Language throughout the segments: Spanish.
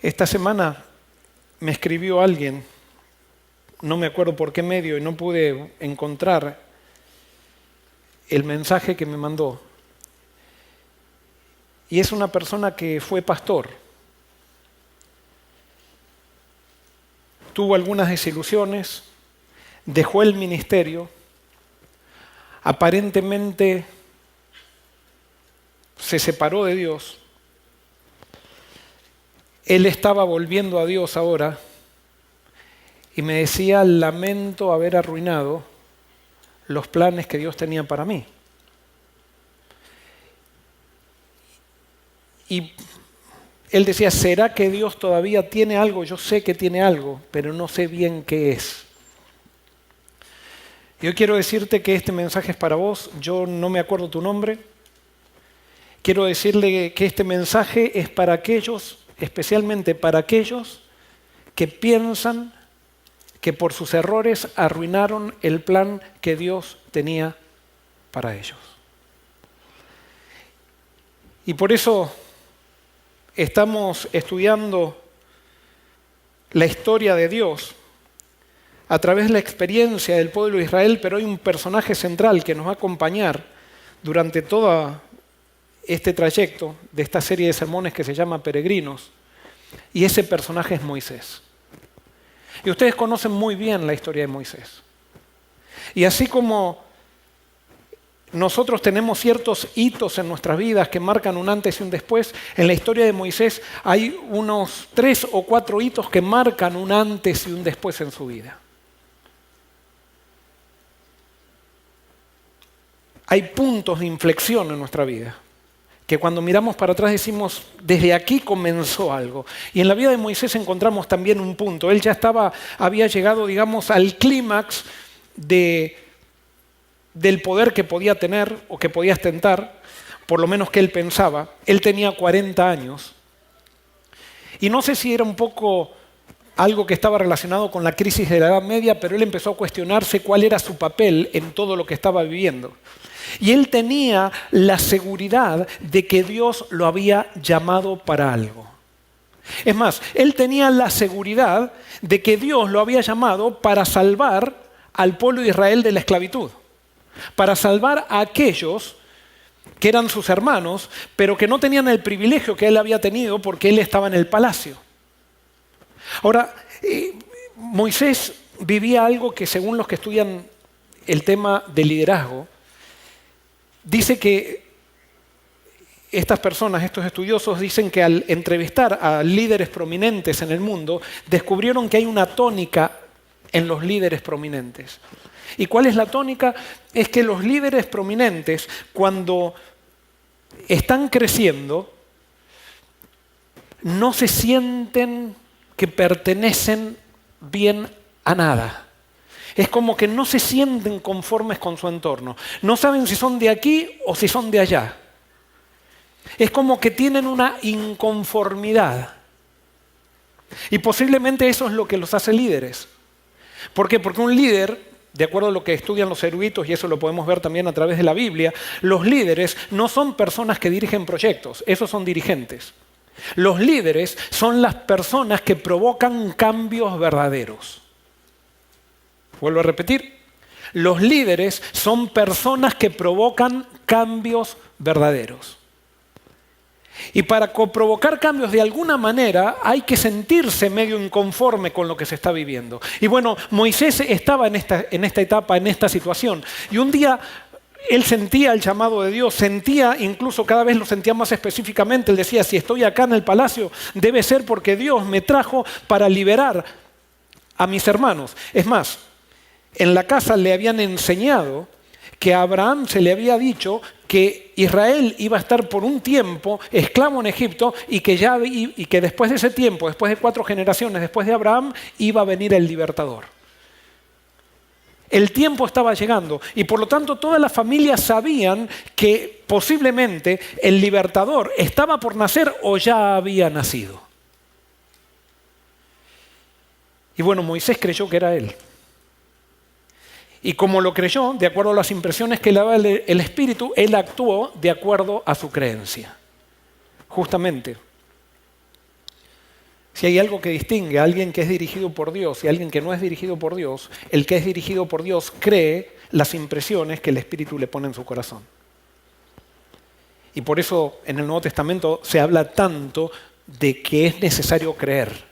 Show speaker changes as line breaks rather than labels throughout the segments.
Esta semana me escribió alguien, no me acuerdo por qué medio, y no pude encontrar el mensaje que me mandó. Y es una persona que fue pastor. Tuvo algunas desilusiones, dejó el ministerio, aparentemente se separó de Dios. Él estaba volviendo a Dios ahora y me decía: lamento haber arruinado los planes que Dios tenía para mí. Y él decía: ¿será que Dios todavía tiene algo? Yo sé que tiene algo, pero no sé bien qué es. Yo quiero decirte que este mensaje es para vos. Yo no me acuerdo tu nombre. Quiero decirle que este mensaje es para aquellos, especialmente para aquellos que piensan que por sus errores arruinaron el plan que Dios tenía para ellos. Y por eso estamos estudiando la historia de Dios a través de la experiencia del pueblo de Israel, pero hay un personaje central que nos va a acompañar durante todo este trayecto de esta serie de sermones que se llama Peregrinos, y ese personaje es Moisés. Y ustedes conocen muy bien la historia de Moisés. Y así como nosotros tenemos ciertos hitos en nuestras vidas que marcan un antes y un después, en la historia de Moisés hay unos 3 o 4 hitos que marcan un antes y un después en su vida. Hay puntos de inflexión en nuestra vida que cuando miramos para atrás decimos: desde aquí comenzó algo. Y en la vida de Moisés encontramos también un punto. Él ya había llegado, digamos, al clímax del poder que podía tener o que podía ostentar, por lo menos que él pensaba. Él tenía 40 años. Y no sé si era un poco algo que estaba relacionado con la crisis de la Edad Media, pero él empezó a cuestionarse cuál era su papel en todo lo que estaba viviendo. Y él tenía la seguridad de que Dios lo había llamado para algo. Es más, él tenía la seguridad de que Dios lo había llamado para salvar al pueblo de Israel de la esclavitud, para salvar a aquellos que eran sus hermanos, pero que no tenían el privilegio que él había tenido porque él estaba en el palacio. Ahora, Moisés vivía algo que, según los que estudian el tema de liderazgo, dice que estas personas, estos estudiosos, dicen que al entrevistar a líderes prominentes en el mundo, descubrieron que hay una tónica en los líderes prominentes. ¿Y cuál es la tónica? Es que los líderes prominentes, cuando están creciendo, no se sienten que pertenecen bien a nada. Es como que no se sienten conformes con su entorno. No saben si son de aquí o si son de allá. Es como que tienen una inconformidad. Y posiblemente eso es lo que los hace líderes. ¿Por qué? Porque un líder, de acuerdo a lo que estudian los eruditos, y eso lo podemos ver también a través de la Biblia, los líderes no son personas que dirigen proyectos, esos son dirigentes. Los líderes son las personas que provocan cambios verdaderos. Vuelvo a repetir, los líderes son personas que provocan cambios verdaderos. Y para provocar cambios de alguna manera hay que sentirse medio inconforme con lo que se está viviendo. Y bueno, Moisés estaba en esta etapa, en esta situación. Y un día él sentía el llamado de Dios, sentía, incluso cada vez lo sentía más específicamente. Él decía: si estoy acá en el palacio, debe ser porque Dios me trajo para liberar a mis hermanos. Es más, en la casa le habían enseñado que a Abraham se le había dicho que Israel iba a estar por un tiempo esclavo en Egipto y que después de ese tiempo, después de 4 generaciones después de Abraham, iba a venir el libertador. El tiempo estaba llegando y por lo tanto todas las familias sabían que posiblemente el libertador estaba por nacer o ya había nacido. Y bueno, Moisés creyó que era él. Y como lo creyó, de acuerdo a las impresiones que le daba el Espíritu, él actuó de acuerdo a su creencia. Justamente, Si hay algo que distingue a alguien que es dirigido por Dios y a alguien que no es dirigido por Dios, el que es dirigido por Dios cree las impresiones que el Espíritu le pone en su corazón. Y por eso en el Nuevo Testamento se habla tanto de que es necesario creer.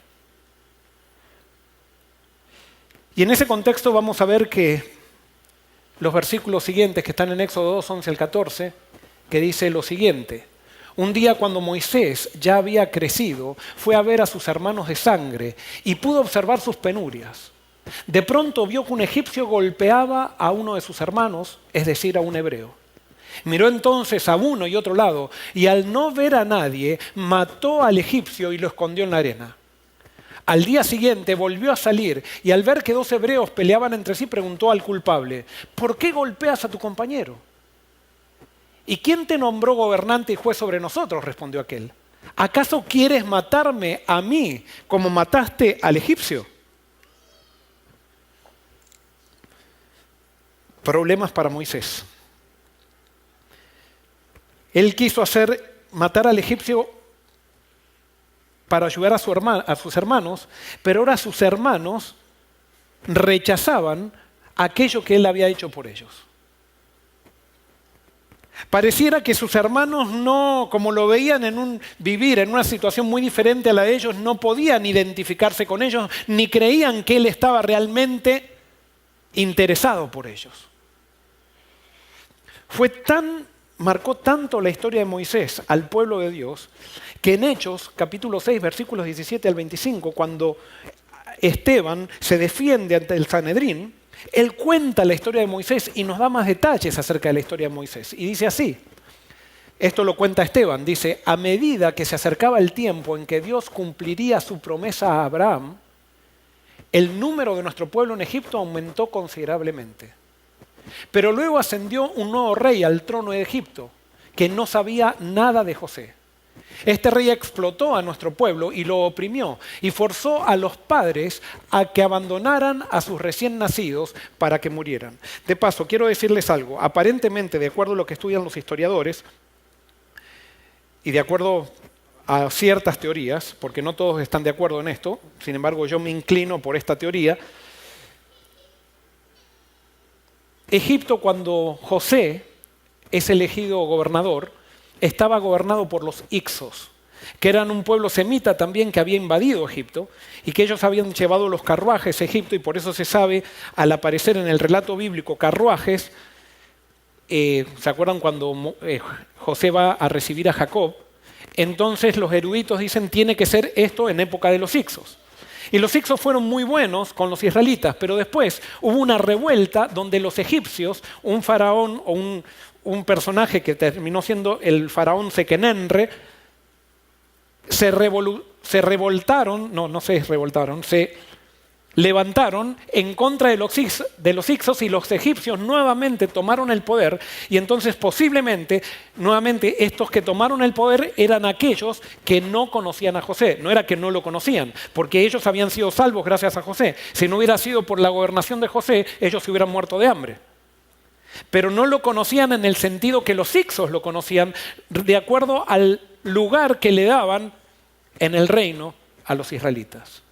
Y en ese contexto vamos a ver que los versículos siguientes que están en Éxodo 2, 11 al 14, que dice lo siguiente: un día cuando Moisés ya había crecido, fue a ver a sus hermanos de sangre y pudo observar sus penurias. De pronto vio que un egipcio golpeaba a uno de sus hermanos, es decir, a un hebreo. Miró entonces a uno y otro lado y al no ver a nadie, mató al egipcio y lo escondió en la arena. Al día siguiente volvió a salir y al ver que dos hebreos peleaban entre sí, preguntó al culpable: ¿por qué golpeas a tu compañero? ¿Y quién te nombró gobernante y juez sobre nosotros?, respondió aquel. ¿Acaso quieres matarme a mí como mataste al egipcio? Problemas para Moisés. Él quiso matar al egipcio para ayudar a sus hermanos, pero ahora sus hermanos rechazaban aquello que él había hecho por ellos. Pareciera que sus hermanos no, como lo veían vivir en una situación muy diferente a la de ellos, no podían identificarse con ellos, ni creían que él estaba realmente interesado por ellos. Marcó tanto la historia de Moisés al pueblo de Dios, que en Hechos, capítulo 6, versículos 17 al 25, cuando Esteban se defiende ante el Sanedrín, él cuenta la historia de Moisés y nos da más detalles acerca de la historia de Moisés. Y dice así, esto lo cuenta Esteban, dice: a medida que se acercaba el tiempo en que Dios cumpliría su promesa a Abraham, el número de nuestro pueblo en Egipto aumentó considerablemente. Pero luego ascendió un nuevo rey al trono de Egipto, que no sabía nada de José. Este rey explotó a nuestro pueblo y lo oprimió y forzó a los padres a que abandonaran a sus recién nacidos para que murieran. De paso, quiero decirles algo. Aparentemente, de acuerdo a lo que estudian los historiadores y de acuerdo a ciertas teorías, porque no todos están de acuerdo en esto, sin embargo yo me inclino por esta teoría, Egipto, cuando José es elegido gobernador, estaba gobernado por los Hicsos, que eran un pueblo semita también que había invadido Egipto y que ellos habían llevado los carruajes a Egipto, y por eso se sabe, al aparecer en el relato bíblico carruajes, ¿se acuerdan cuando José va a recibir a Jacob? Entonces los eruditos dicen: tiene que ser esto en época de los Hicsos. Y los Hicsos fueron muy buenos con los israelitas, pero después hubo una revuelta donde los egipcios, un faraón o un personaje que terminó siendo el faraón Sequenenre, se levantaron en contra de los Hicsos y los egipcios nuevamente tomaron el poder, y entonces posiblemente nuevamente estos que tomaron el poder eran aquellos que no conocían a José. No era que no lo conocían, porque ellos habían sido salvos gracias a José. Si no hubiera sido por la gobernación de José, ellos se hubieran muerto de hambre. Pero no lo conocían en el sentido que los Hicsos lo conocían, de acuerdo al lugar que le daban en el reino a los israelitas.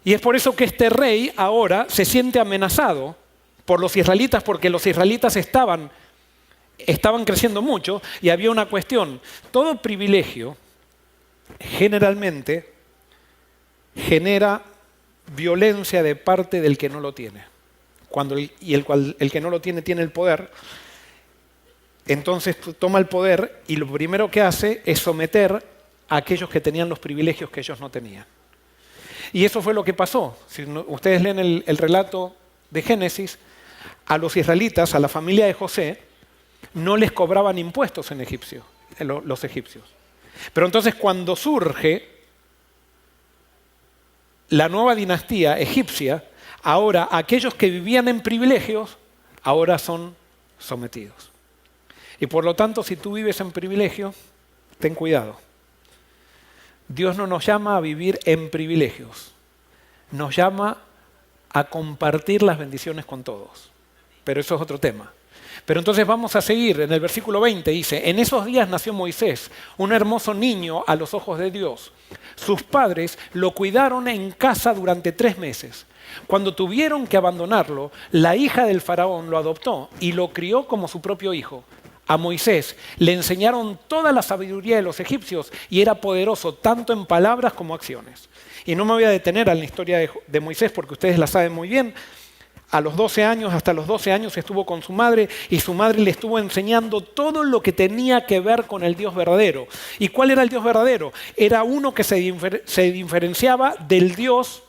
Y es por eso que este rey ahora se siente amenazado por los israelitas, porque los israelitas estaban creciendo mucho y había una cuestión. Todo privilegio generalmente genera violencia de parte del que no lo tiene. El que no lo tiene el poder, entonces toma el poder y lo primero que hace es someter a aquellos que tenían los privilegios que ellos no tenían. Y eso fue lo que pasó. Si ustedes leen el relato de Génesis, a los israelitas, a la familia de José, no les cobraban impuestos los egipcios. Pero entonces cuando surge la nueva dinastía egipcia, ahora aquellos que vivían en privilegios, ahora son sometidos. Y por lo tanto, si tú vives en privilegio, ten cuidado. Dios no nos llama a vivir en privilegios, nos llama a compartir las bendiciones con todos. Pero eso es otro tema. Pero entonces vamos a seguir. En el versículo 20 dice, en esos días nació Moisés, un hermoso niño a los ojos de Dios. Sus padres lo cuidaron en casa durante 3 meses. Cuando tuvieron que abandonarlo, la hija del faraón lo adoptó y lo crió como su propio hijo. A Moisés le enseñaron toda la sabiduría de los egipcios y era poderoso tanto en palabras como acciones. Y no me voy a detener en la historia de Moisés porque ustedes la saben muy bien. A los 12 años, hasta los 12 años estuvo con su madre y su madre le estuvo enseñando todo lo que tenía que ver con el Dios verdadero. ¿Y cuál era el Dios verdadero? Era uno que se diferenciaba del Dios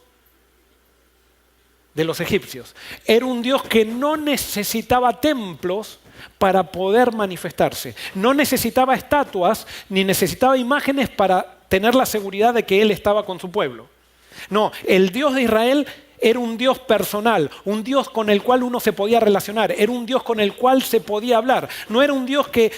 de los egipcios. Era un Dios que no necesitaba templos para poder manifestarse. No necesitaba estatuas ni necesitaba imágenes para tener la seguridad de que Él estaba con su pueblo. No, el Dios de Israel era un Dios personal, un Dios con el cual uno se podía relacionar, era un Dios con el cual se podía hablar. No era un Dios que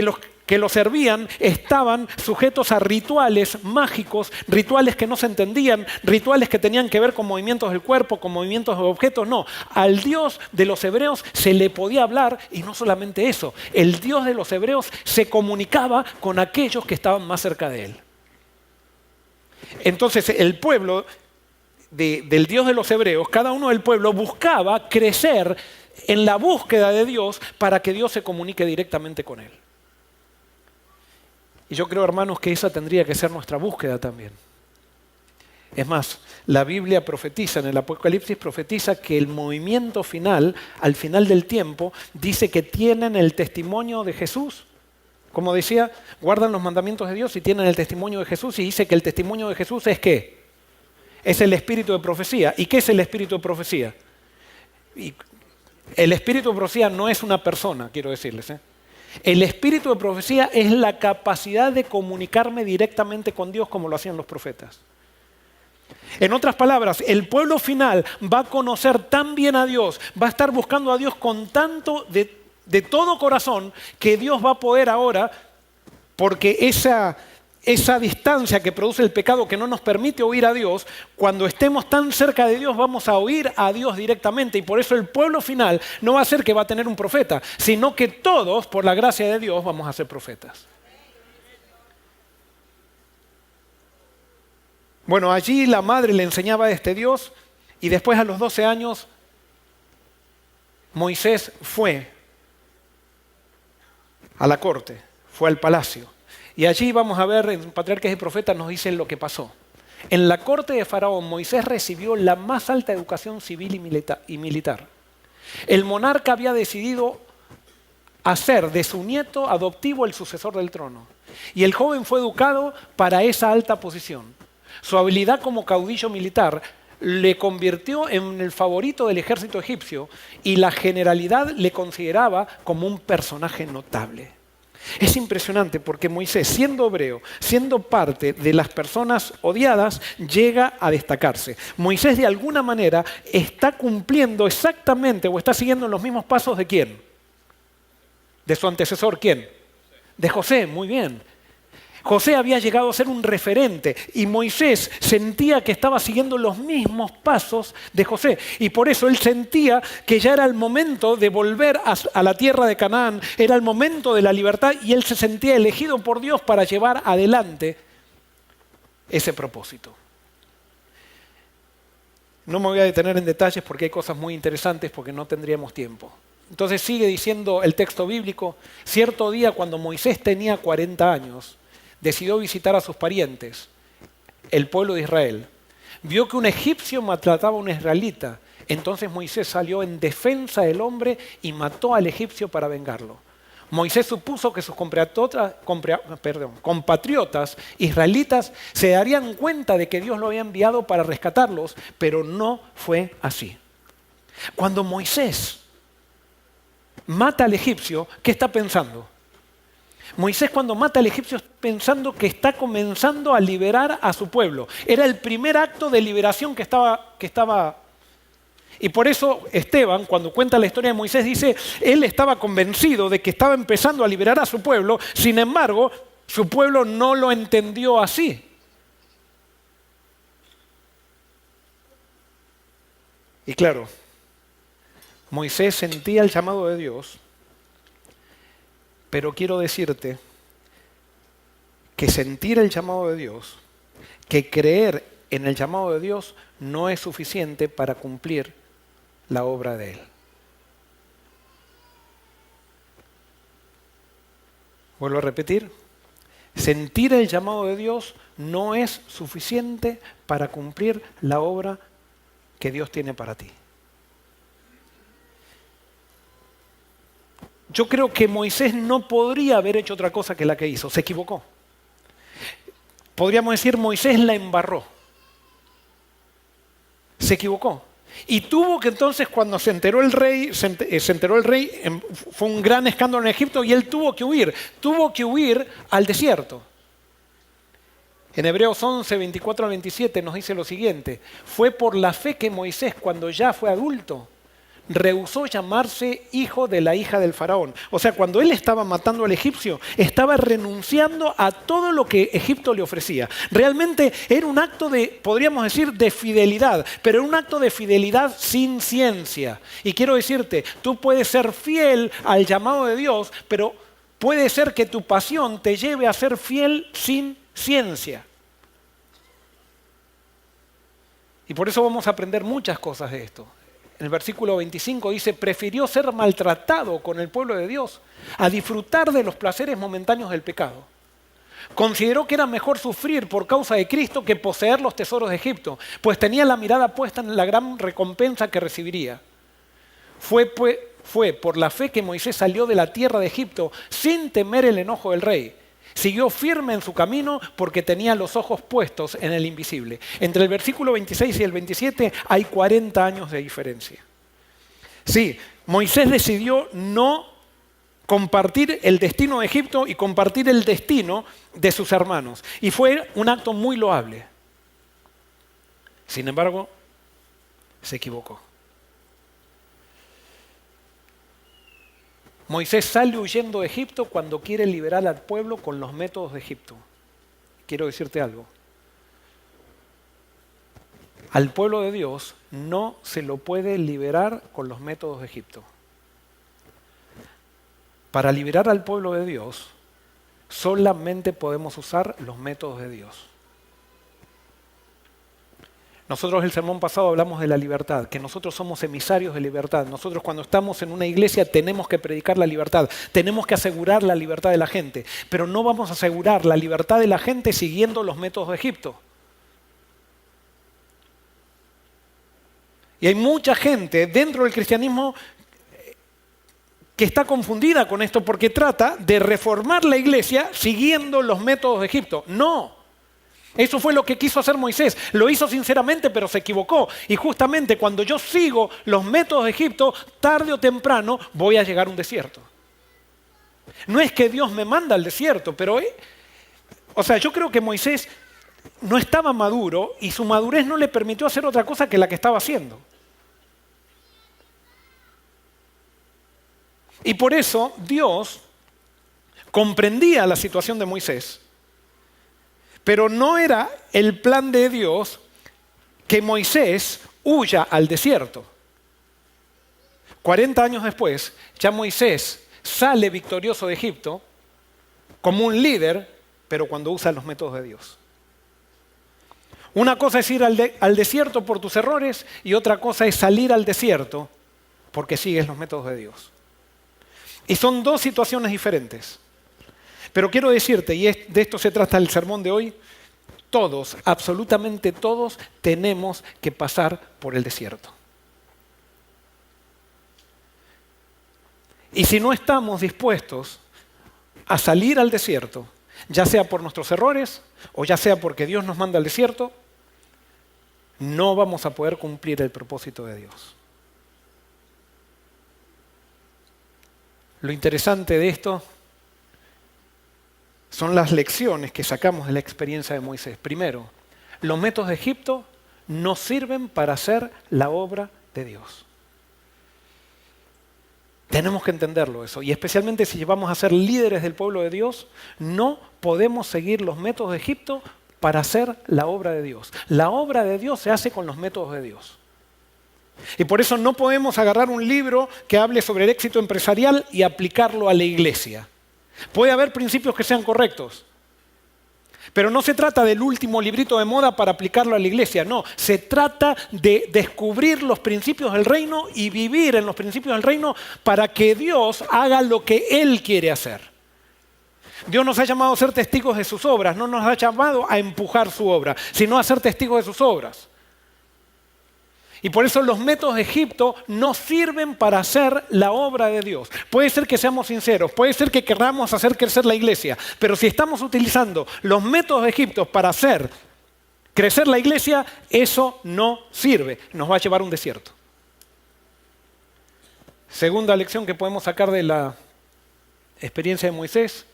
los que lo servían estaban sujetos a rituales mágicos, rituales que no se entendían, rituales que tenían que ver con movimientos del cuerpo, con movimientos de objetos. No, al Dios de los hebreos se le podía hablar y no solamente eso, el Dios de los hebreos se comunicaba con aquellos que estaban más cerca de él. Entonces el pueblo del Dios de los hebreos, cada uno del pueblo buscaba crecer en la búsqueda de Dios para que Dios se comunique directamente con él. Y yo creo, hermanos, que esa tendría que ser nuestra búsqueda también. Es más, la Biblia profetiza, en el Apocalipsis profetiza que el movimiento final, al final del tiempo, dice que tienen el testimonio de Jesús. Como decía, guardan los mandamientos de Dios y tienen el testimonio de Jesús, y dice que el testimonio de Jesús es ¿qué? Es el espíritu de profecía. ¿Y qué es el espíritu de profecía? Y el espíritu de profecía no es una persona, quiero decirles. El espíritu de profecía es la capacidad de comunicarme directamente con Dios como lo hacían los profetas. En otras palabras, el pueblo final va a conocer tan bien a Dios, va a estar buscando a Dios con tanto de todo corazón, que Dios va a poder ahora, porque esa distancia que produce el pecado que no nos permite oír a Dios, cuando estemos tan cerca de Dios vamos a oír a Dios directamente, y por eso el pueblo final no va a ser que va a tener un profeta, sino que todos, por la gracia de Dios, vamos a ser profetas. Bueno, allí la madre le enseñaba a este Dios, y después a los 12 años Moisés fue a la corte, fue al palacio. Y allí vamos a ver, en Patriarcas y Profetas nos dicen lo que pasó. En la corte de Faraón, Moisés recibió la más alta educación civil y militar. El monarca había decidido hacer de su nieto adoptivo el sucesor del trono. Y el joven fue educado para esa alta posición. Su habilidad como caudillo militar le convirtió en el favorito del ejército egipcio, y la generalidad le consideraba como un personaje notable. Es impresionante porque Moisés, siendo hebreo, siendo parte de las personas odiadas, llega a destacarse. Moisés de alguna manera está cumpliendo exactamente o está siguiendo los mismos pasos de ¿quién? De su antecesor, ¿quién? De José, muy bien. José había llegado a ser un referente y Moisés sentía que estaba siguiendo los mismos pasos de José. Y por eso él sentía que ya era el momento de volver a la tierra de Canaán, era el momento de la libertad, y él se sentía elegido por Dios para llevar adelante ese propósito. No me voy a detener en detalles porque hay cosas muy interesantes, porque no tendríamos tiempo. Entonces sigue diciendo el texto bíblico: cierto día, cuando Moisés tenía 40 años, decidió visitar a sus parientes, el pueblo de Israel. Vio que un egipcio maltrataba a un israelita. Entonces Moisés salió en defensa del hombre y mató al egipcio para vengarlo. Moisés supuso que sus compatriotas israelitas se darían cuenta de que Dios lo había enviado para rescatarlos, pero no fue así. Cuando Moisés mata al egipcio, ¿qué está pensando? Moisés, cuando mata al egipcio, está pensando que está comenzando a liberar a su pueblo. Era el primer acto de liberación que estaba. Y por eso Esteban, cuando cuenta la historia de Moisés, dice, él estaba convencido de que estaba empezando a liberar a su pueblo, sin embargo, su pueblo no lo entendió así. Y claro, Moisés sentía el llamado de Dios, pero quiero decirte que sentir el llamado de Dios, que creer en el llamado de Dios no es suficiente para cumplir la obra de Él. Vuelvo a repetir, sentir el llamado de Dios no es suficiente para cumplir la obra que Dios tiene para ti. Yo creo que Moisés no podría haber hecho otra cosa que la que hizo, se equivocó. Podríamos decir, Moisés la embarró. Se equivocó. Y tuvo que entonces, cuando se enteró el rey, fue un gran escándalo en Egipto y él tuvo que huir al desierto. En Hebreos 11, 24 al 27 nos dice lo siguiente: fue por la fe que Moisés, cuando ya fue adulto, rehusó llamarse hijo de la hija del faraón. O sea, cuando él estaba matando al egipcio, estaba renunciando a todo lo que Egipto le ofrecía. Realmente era un acto de, podríamos decir, de fidelidad, pero era un acto de fidelidad sin ciencia. Y quiero decirte, tú puedes ser fiel al llamado de Dios, pero puede ser que tu pasión te lleve a ser fiel sin ciencia. Y por eso vamos a aprender muchas cosas de esto. En el versículo 25 dice, prefirió ser maltratado con el pueblo de Dios a disfrutar de los placeres momentáneos del pecado. Consideró que era mejor sufrir por causa de Cristo que poseer los tesoros de Egipto, pues tenía la mirada puesta en la gran recompensa que recibiría. Fue por la fe que Moisés salió de la tierra de Egipto sin temer el enojo del rey. Siguió firme en su camino porque tenía los ojos puestos en el invisible. Entre el versículo 26 y el 27 hay 40 años de diferencia. Sí, Moisés decidió no compartir el destino de Egipto y compartir el destino de sus hermanos. Y fue un acto muy loable. Sin embargo, se equivocó. Moisés sale huyendo de Egipto cuando quiere liberar al pueblo con los métodos de Egipto. Quiero decirte algo. Al pueblo de Dios no se lo puede liberar con los métodos de Egipto. Para liberar al pueblo de Dios, solamente podemos usar los métodos de Dios. Nosotros el sermón pasado hablamos de la libertad, que nosotros somos emisarios de libertad. Nosotros cuando estamos en una iglesia tenemos que predicar la libertad, tenemos que asegurar la libertad de la gente, pero no vamos a asegurar la libertad de la gente siguiendo los métodos de Egipto. Y hay mucha gente dentro del cristianismo que está confundida con esto porque trata de reformar la iglesia siguiendo los métodos de Egipto. No. Eso fue lo que quiso hacer Moisés. Lo hizo sinceramente, pero se equivocó. Y justamente cuando yo sigo los métodos de Egipto, tarde o temprano voy a llegar a un desierto. No es que Dios me manda al desierto, pero yo creo que Moisés no estaba maduro y su madurez no le permitió hacer otra cosa que la que estaba haciendo. Y por eso Dios comprendía la situación de Moisés. Pero no era el plan de Dios que Moisés huya al desierto. 40 años después, ya Moisés sale victorioso de Egipto como un líder, pero cuando usa los métodos de Dios. Una cosa es ir al desierto por tus errores y otra cosa es salir al desierto porque sigues los métodos de Dios. Y son dos situaciones diferentes. Pero quiero decirte, y de esto se trata el sermón de hoy, todos, absolutamente todos, tenemos que pasar por el desierto. Y si no estamos dispuestos a salir al desierto, ya sea por nuestros errores o ya sea porque Dios nos manda al desierto, no vamos a poder cumplir el propósito de Dios. Lo interesante de esto son las lecciones que sacamos de la experiencia de Moisés. Primero, los métodos de Egipto no sirven para hacer la obra de Dios. Tenemos que entenderlo eso. Y especialmente si vamos a ser líderes del pueblo de Dios, no podemos seguir los métodos de Egipto para hacer la obra de Dios. La obra de Dios se hace con los métodos de Dios. Y por eso no podemos agarrar un libro que hable sobre el éxito empresarial y aplicarlo a la iglesia. Puede haber principios que sean correctos, pero no se trata del último librito de moda para aplicarlo a la iglesia. No, se trata de descubrir los principios del reino y vivir en los principios del reino para que Dios haga lo que Él quiere hacer. Dios nos ha llamado a ser testigos de sus obras, no nos ha llamado a empujar su obra, sino a ser testigos de sus obras. Y por eso los métodos de Egipto no sirven para hacer la obra de Dios. Puede ser que seamos sinceros, puede ser que queramos hacer crecer la iglesia, pero si estamos utilizando los métodos de Egipto para hacer crecer la iglesia, eso no sirve, nos va a llevar a un desierto. Segunda lección que podemos sacar de la experiencia de Moisés: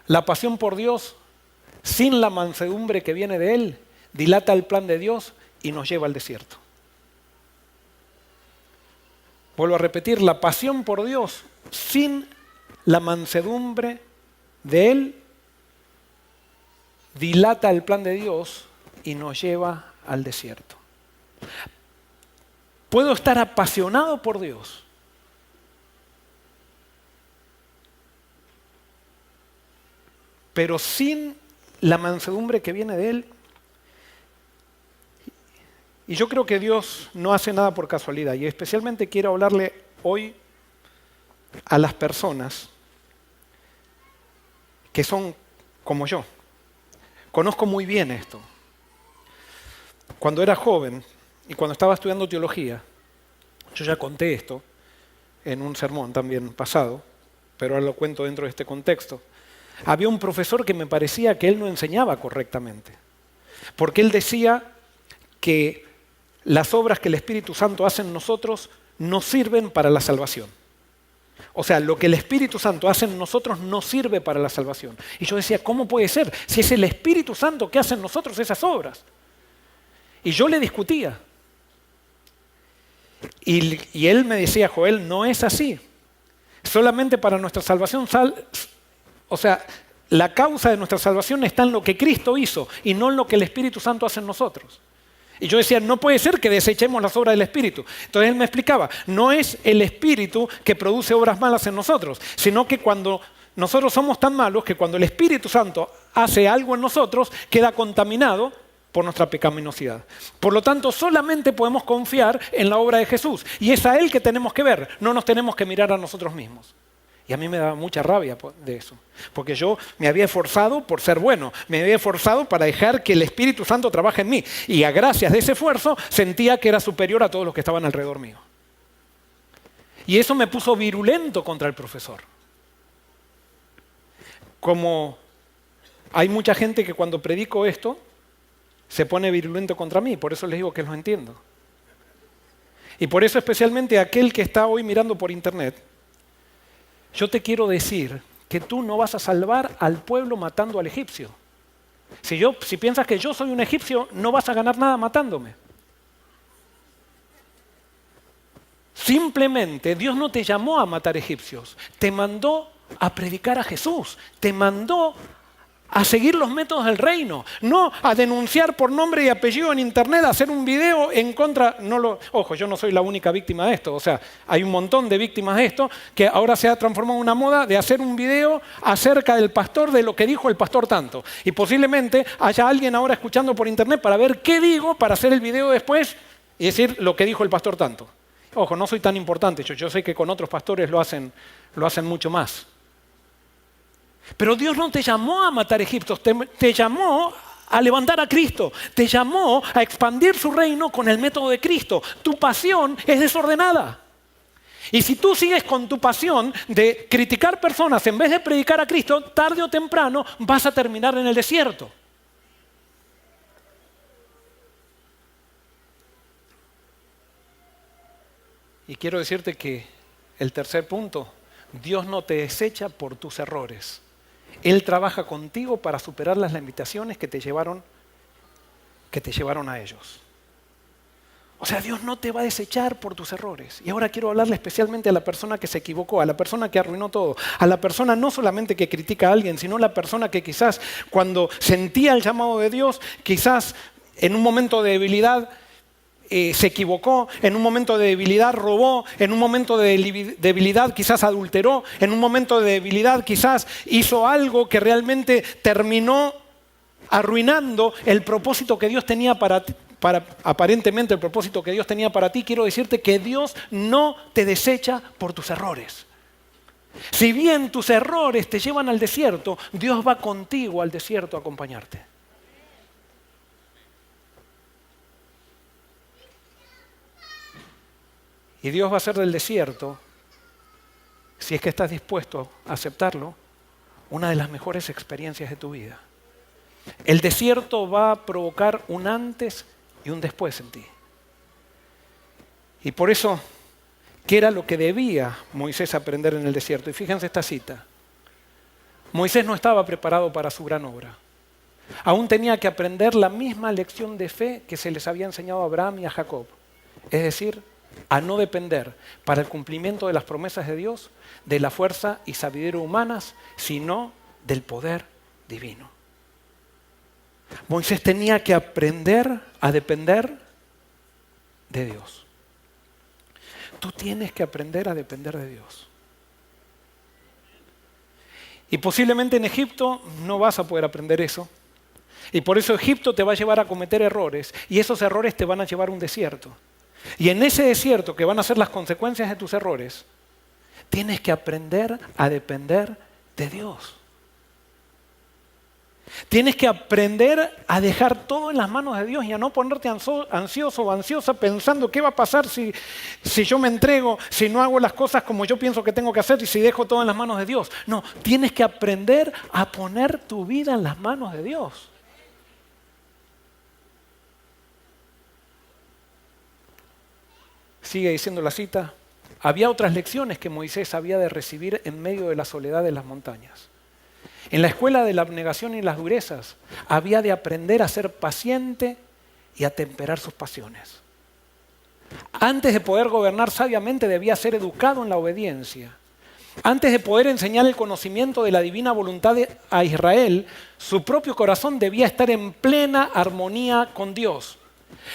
la pasión por Dios, sin la mansedumbre que viene de Él, dilata el plan de Dios y nos lleva al desierto. Vuelvo a repetir, la pasión por Dios, sin la mansedumbre de Él, dilata el plan de Dios y nos lleva al desierto. Puedo estar apasionado por Dios, pero sin la mansedumbre que viene de Él. Y yo creo que Dios no hace nada por casualidad, y especialmente quiero hablarle hoy a las personas que son como yo. Conozco muy bien esto. Cuando era joven y cuando estaba estudiando teología, yo ya conté esto en un sermón también pasado, pero ahora lo cuento dentro de este contexto. Había un profesor que me parecía que él no enseñaba correctamente, porque él decía que las obras que el Espíritu Santo hace en nosotros no sirven para la salvación. O sea, lo que el Espíritu Santo hace en nosotros no sirve para la salvación. Y yo decía, ¿cómo puede ser? Si es el Espíritu Santo que hace en nosotros esas obras. Y yo le discutía. Y él me decía, Joel, no es así. Solamente para nuestra salvación, o sea, la causa de nuestra salvación está en lo que Cristo hizo y no en lo que el Espíritu Santo hace en nosotros. Y yo decía, no puede ser que desechemos las obras del Espíritu. Entonces él me explicaba, no es el Espíritu que produce obras malas en nosotros, sino que cuando nosotros somos tan malos que cuando el Espíritu Santo hace algo en nosotros, queda contaminado por nuestra pecaminosidad. Por lo tanto, solamente podemos confiar en la obra de Jesús. Y es a Él que tenemos que ver, no nos tenemos que mirar a nosotros mismos. Y a mí me daba mucha rabia de eso, porque yo me había esforzado por ser bueno, me había esforzado para dejar que el Espíritu Santo trabaje en mí, y a gracias de ese esfuerzo sentía que era superior a todos los que estaban alrededor mío. Y eso me puso virulento contra el profesor. Como hay mucha gente que cuando predico esto se pone virulento contra mí, por eso les digo que lo entiendo. Y por eso especialmente aquel que está hoy mirando por internet, yo te quiero decir que tú no vas a salvar al pueblo matando al egipcio. Si piensas que yo soy un egipcio, no vas a ganar nada matándome. Simplemente Dios no te llamó a matar egipcios, te mandó a predicar a Jesús, te mandó a seguir los métodos del reino, no a denunciar por nombre y apellido en internet, a hacer un video en contra. Ojo, yo no soy la única víctima de esto, o sea, hay un montón de víctimas de esto que ahora se ha transformado en una moda de hacer un video acerca del pastor, de lo que dijo el pastor tanto. Y posiblemente haya alguien ahora escuchando por internet para ver qué digo, para hacer el video después y decir lo que dijo el pastor tanto. Ojo, no soy tan importante, yo sé que con otros pastores lo hacen mucho más. Pero Dios no te llamó a matar egipcios, te llamó a levantar a Cristo, te llamó a expandir su reino con el método de Cristo. Tu pasión es desordenada. Y si tú sigues con tu pasión de criticar personas en vez de predicar a Cristo, tarde o temprano vas a terminar en el desierto. Y quiero decirte que el tercer punto, Dios no te desecha por tus errores. Él trabaja contigo para superar las limitaciones que te llevaron a ellos. O sea, Dios no te va a desechar por tus errores. Y ahora quiero hablarle especialmente a la persona que se equivocó, a la persona que arruinó todo, a la persona no solamente que critica a alguien, sino la persona que quizás cuando sentía el llamado de Dios, quizás en un momento de debilidad, se equivocó, en un momento de debilidad robó, en un momento de debilidad quizás adulteró, en un momento de debilidad quizás hizo algo que realmente terminó arruinando el propósito que Dios tenía aparentemente el propósito que Dios tenía para ti. Quiero decirte que Dios no te desecha por tus errores. Si bien tus errores te llevan al desierto, Dios va contigo al desierto a acompañarte. Y Dios va a hacer del desierto, si es que estás dispuesto a aceptarlo, una de las mejores experiencias de tu vida. El desierto va a provocar un antes y un después en ti. Y por eso, ¿qué era lo que debía Moisés aprender en el desierto? Y fíjense esta cita. Moisés no estaba preparado para su gran obra. Aún tenía que aprender la misma lección de fe que se les había enseñado a Abraham y a Jacob. Es decir, a no depender para el cumplimiento de las promesas de Dios de la fuerza y sabiduría humanas, sino del poder divino. Moisés tenía que aprender a depender de Dios. Tú tienes que aprender a depender de Dios. Y posiblemente en Egipto no vas a poder aprender eso. Y por eso Egipto te va a llevar a cometer errores. Y esos errores te van a llevar a un desierto. Y en ese desierto, que van a ser las consecuencias de tus errores, tienes que aprender a depender de Dios. Tienes que aprender a dejar todo en las manos de Dios y a no ponerte ansioso o ansiosa pensando qué va a pasar si yo me entrego, si no hago las cosas como yo pienso que tengo que hacer y si dejo todo en las manos de Dios. No, tienes que aprender a poner tu vida en las manos de Dios. Sigue diciendo la cita. Había otras lecciones que Moisés había de recibir en medio de la soledad de las montañas. En la escuela de la abnegación y las durezas, había de aprender a ser paciente y a temperar sus pasiones. Antes de poder gobernar sabiamente, debía ser educado en la obediencia. Antes de poder enseñar el conocimiento de la divina voluntad a Israel, su propio corazón debía estar en plena armonía con Dios.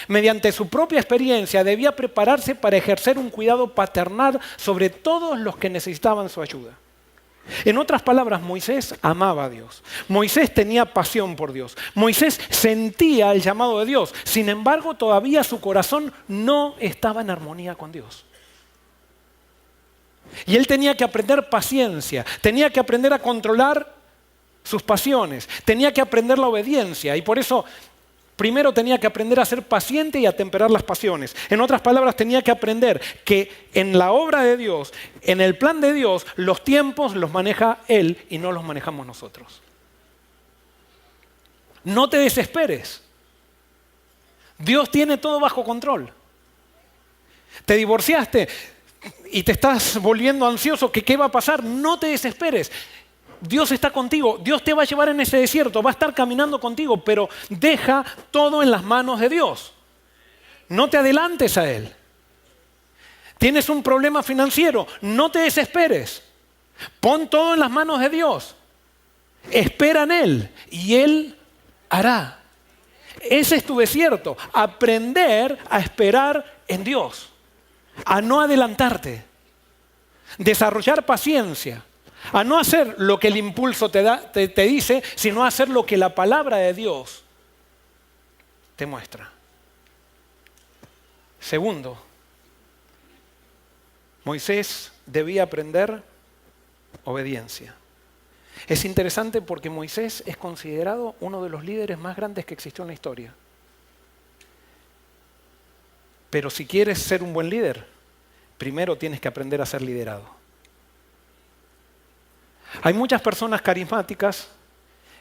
Mediante su propia experiencia debía prepararse para ejercer un cuidado paternal sobre todos los que necesitaban su ayuda. En otras palabras, Moisés amaba a Dios. Moisés tenía pasión por Dios. Moisés sentía el llamado de Dios. Sin embargo, todavía su corazón no estaba en armonía con Dios. Y él tenía que aprender paciencia, tenía que aprender a controlar sus pasiones, tenía que aprender la obediencia. Y por eso, primero tenía que aprender a ser paciente y a temperar las pasiones. En otras palabras, tenía que aprender que en la obra de Dios, en el plan de Dios, los tiempos los maneja Él y no los manejamos nosotros. No te desesperes. Dios tiene todo bajo control. Te divorciaste y te estás volviendo ansioso, ¿qué va a pasar? No te desesperes. Dios está contigo, Dios te va a llevar en ese desierto, va a estar caminando contigo, pero deja todo en las manos de Dios. No te adelantes a Él. Tienes un problema financiero, no te desesperes. Pon todo en las manos de Dios. Espera en Él y Él hará. Ese es tu desierto, aprender a esperar en Dios, a no adelantarte, desarrollar paciencia. A no hacer lo que el impulso te dice, sino a hacer lo que la palabra de Dios te muestra. Segundo, Moisés debía aprender obediencia. Es interesante porque Moisés es considerado uno de los líderes más grandes que existió en la historia. Pero si quieres ser un buen líder, primero tienes que aprender a ser liderado. Hay muchas personas carismáticas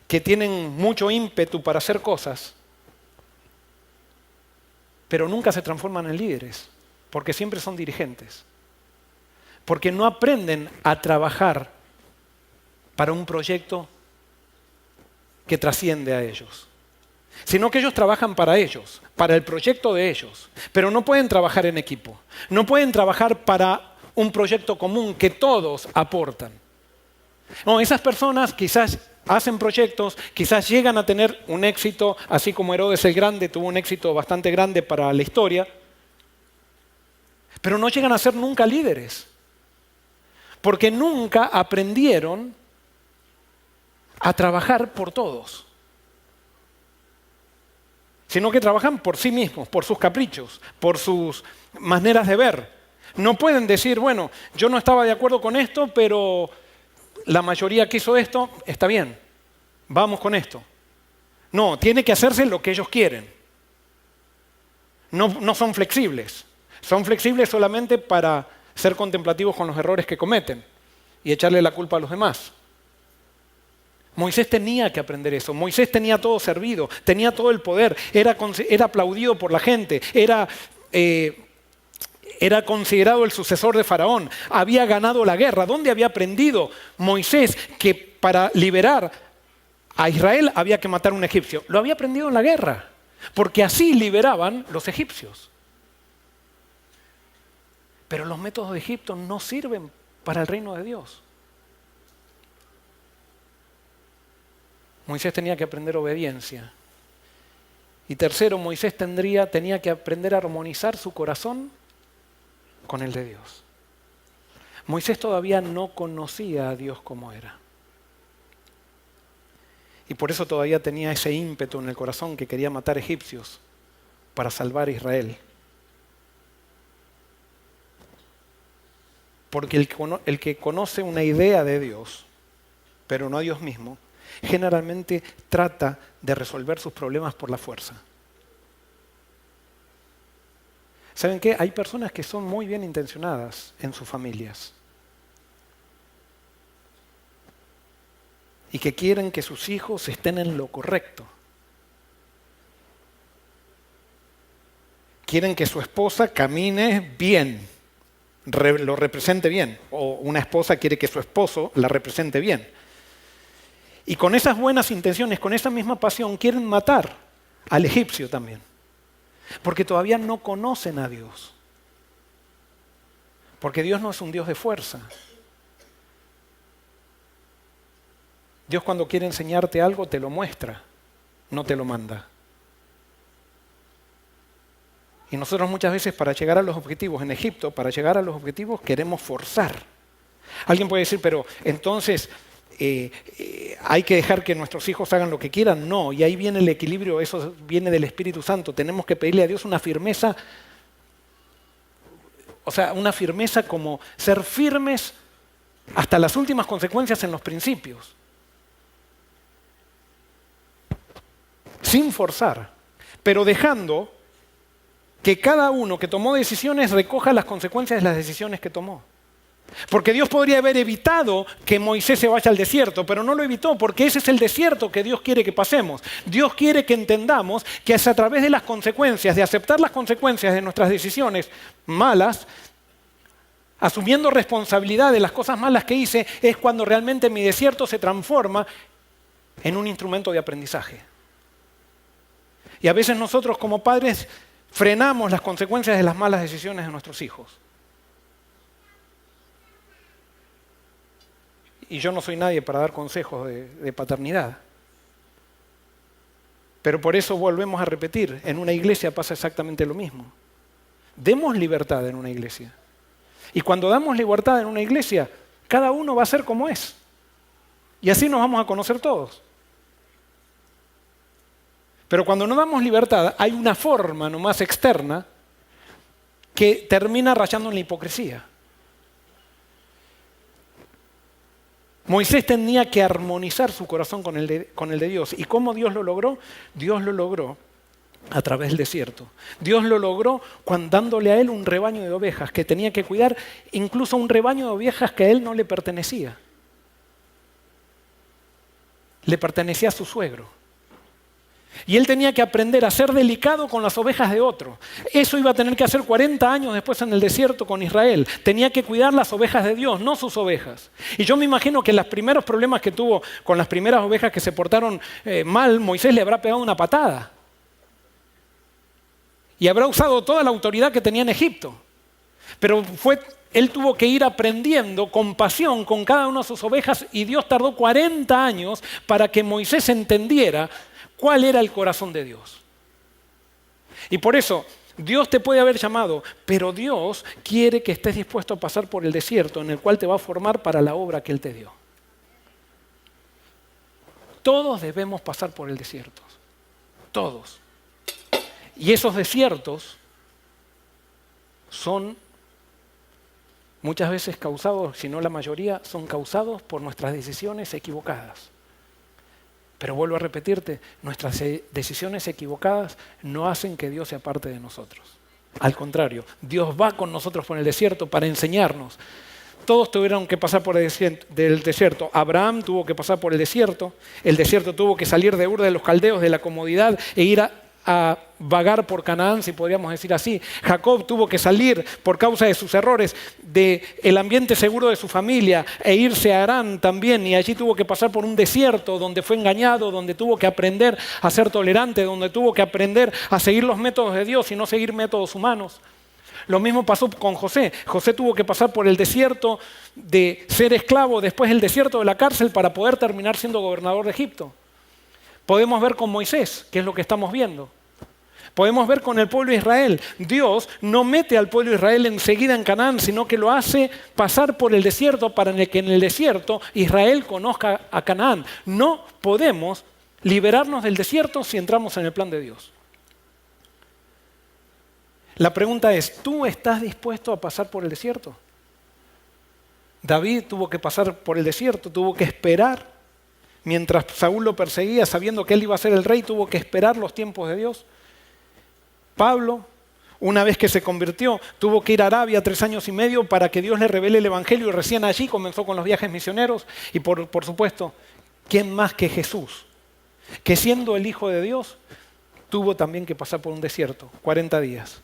que tienen mucho ímpetu para hacer cosas, pero nunca se transforman en líderes, porque siempre son dirigentes. Porque no aprenden a trabajar para un proyecto que trasciende a ellos, sino que ellos trabajan para ellos, para el proyecto de ellos, pero no pueden trabajar en equipo, no pueden trabajar para un proyecto común que todos aportan. No, esas personas quizás hacen proyectos, quizás llegan a tener un éxito, así como Herodes el Grande tuvo un éxito bastante grande para la historia, pero no llegan a ser nunca líderes, porque nunca aprendieron a trabajar por todos, sino que trabajan por sí mismos, por sus caprichos, por sus maneras de ver. No pueden decir, bueno, yo no estaba de acuerdo con esto, pero la mayoría quiso esto, está bien, vamos con esto. No, tiene que hacerse lo que ellos quieren. No son flexibles. Son flexibles solamente para ser contemplativos con los errores que cometen y echarle la culpa a los demás. Moisés tenía que aprender eso. Moisés tenía todo servido, tenía todo el poder, era aplaudido por la gente, era considerado el sucesor de Faraón, había ganado la guerra. ¿Dónde había aprendido Moisés que para liberar a Israel había que matar a un egipcio? Lo había aprendido en la guerra, porque así liberaban los egipcios. Pero los métodos de Egipto no sirven para el reino de Dios. Moisés tenía que aprender obediencia. Y tercero, Moisés tenía que aprender a armonizar su corazón con el de Dios. Moisés todavía no conocía a Dios como era. Y por eso todavía tenía ese ímpetu en el corazón que quería matar egipcios para salvar a Israel. Porque el que conoce una idea de Dios, pero no a Dios mismo, generalmente trata de resolver sus problemas por la fuerza. ¿Saben qué? Hay personas que son muy bien intencionadas en sus familias y que quieren que sus hijos estén en lo correcto. Quieren que su esposa camine bien, lo represente bien, o una esposa quiere que su esposo la represente bien. Y con esas buenas intenciones, con esa misma pasión, quieren matar al egipcio también. Porque todavía no conocen a Dios. Porque Dios no es un Dios de fuerza. Dios cuando quiere enseñarte algo te lo muestra, no te lo manda. Y nosotros muchas veces para llegar a los objetivos en Egipto, para llegar a los objetivos queremos forzar. Alguien puede decir, pero entonces hay que dejar que nuestros hijos hagan lo que quieran. No, y ahí viene el equilibrio, eso viene del Espíritu Santo. Tenemos que pedirle a Dios una firmeza, o sea, una firmeza como ser firmes hasta las últimas consecuencias en los principios. Sin forzar, pero dejando que cada uno que tomó decisiones recoja las consecuencias de las decisiones que tomó. Porque Dios podría haber evitado que Moisés se vaya al desierto, pero no lo evitó, porque ese es el desierto que Dios quiere que pasemos. Dios quiere que entendamos que es a través de las consecuencias, de aceptar las consecuencias de nuestras decisiones malas, asumiendo responsabilidad de las cosas malas que hice, es cuando realmente mi desierto se transforma en un instrumento de aprendizaje. Y a veces nosotros como padres frenamos las consecuencias de las malas decisiones de nuestros hijos. Y yo no soy nadie para dar consejos de paternidad. Pero por eso volvemos a repetir, en una iglesia pasa exactamente lo mismo. Demos libertad en una iglesia. Y cuando damos libertad en una iglesia, cada uno va a ser como es. Y así nos vamos a conocer todos. Pero cuando no damos libertad, hay una forma nomás externa que termina rayando en la hipocresía. Moisés tenía que armonizar su corazón con el de Dios. ¿Y cómo Dios lo logró? Dios lo logró a través del desierto. Dios lo logró dándole a él un rebaño de ovejas que tenía que cuidar, incluso un rebaño de ovejas que a él no le pertenecía. Le pertenecía a su suegro. Y él tenía que aprender a ser delicado con las ovejas de otro. Eso iba a tener que hacer 40 años después en el desierto con Israel. Tenía que cuidar las ovejas de Dios, no sus ovejas. Y yo me imagino que los primeros problemas que tuvo con las primeras ovejas que se portaron mal, Moisés le habrá pegado una patada. Y habrá usado toda la autoridad que tenía en Egipto. Pero él tuvo que ir aprendiendo con pasión con cada una de sus ovejas y Dios tardó 40 años para que Moisés entendiera cuál era el corazón de Dios. Y por eso Dios te puede haber llamado, pero Dios quiere que estés dispuesto a pasar por el desierto en el cual te va a formar para la obra que Él te dio. Todos debemos pasar por el desierto. Todos. Y esos desiertos son muchas veces causados, si no la mayoría, son causados por nuestras decisiones equivocadas. Pero vuelvo a repetirte, nuestras decisiones equivocadas no hacen que Dios sea parte de nosotros. Al contrario, Dios va con nosotros por el desierto para enseñarnos. Todos tuvieron que pasar por el desierto. Abraham tuvo que pasar por el desierto tuvo que salir de Ur de los Caldeos, de la comodidad, e ir a vagar por Canaán, si podríamos decir así. Jacob tuvo que salir por causa de sus errores del ambiente seguro de su familia e irse a Harán también, y allí tuvo que pasar por un desierto donde fue engañado, donde tuvo que aprender a ser tolerante, donde tuvo que aprender a seguir los métodos de Dios y no seguir métodos humanos. Lo mismo pasó con José. José tuvo que pasar por el desierto de ser esclavo, después el desierto de la cárcel para poder terminar siendo gobernador de Egipto. Podemos ver con Moisés, que es lo que estamos viendo. Podemos ver con el pueblo de Israel. Dios no mete al pueblo de Israel enseguida en Canaán, sino que lo hace pasar por el desierto para que en el desierto Israel conozca a Canaán. No podemos liberarnos del desierto si entramos en el plan de Dios. La pregunta es, ¿tú estás dispuesto a pasar por el desierto? David tuvo que pasar por el desierto, tuvo que esperar. Mientras Saúl lo perseguía, sabiendo que él iba a ser el rey, tuvo que esperar los tiempos de Dios. Pablo, una vez que se convirtió, tuvo que ir a Arabia 3 años y medio para que Dios le revele el Evangelio, y recién allí comenzó con los viajes misioneros. Y por supuesto, ¿quién más que Jesús? Que siendo el Hijo de Dios, tuvo también que pasar por un desierto, 40 días.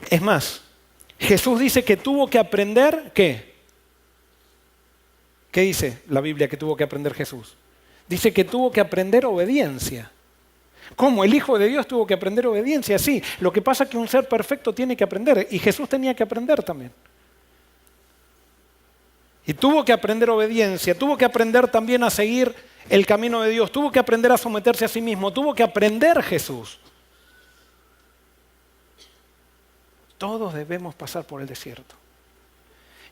Es más, Jesús dice que tuvo que aprender, ¿qué? ¿Qué dice la Biblia que tuvo que aprender Jesús? Dice que tuvo que aprender obediencia. ¿Cómo? El Hijo de Dios tuvo que aprender obediencia, sí. Lo que pasa es que un ser perfecto tiene que aprender, y Jesús tenía que aprender también. Y tuvo que aprender obediencia, tuvo que aprender también a seguir el camino de Dios, tuvo que aprender a someterse a sí mismo, tuvo que aprender Jesús. Todos debemos pasar por el desierto.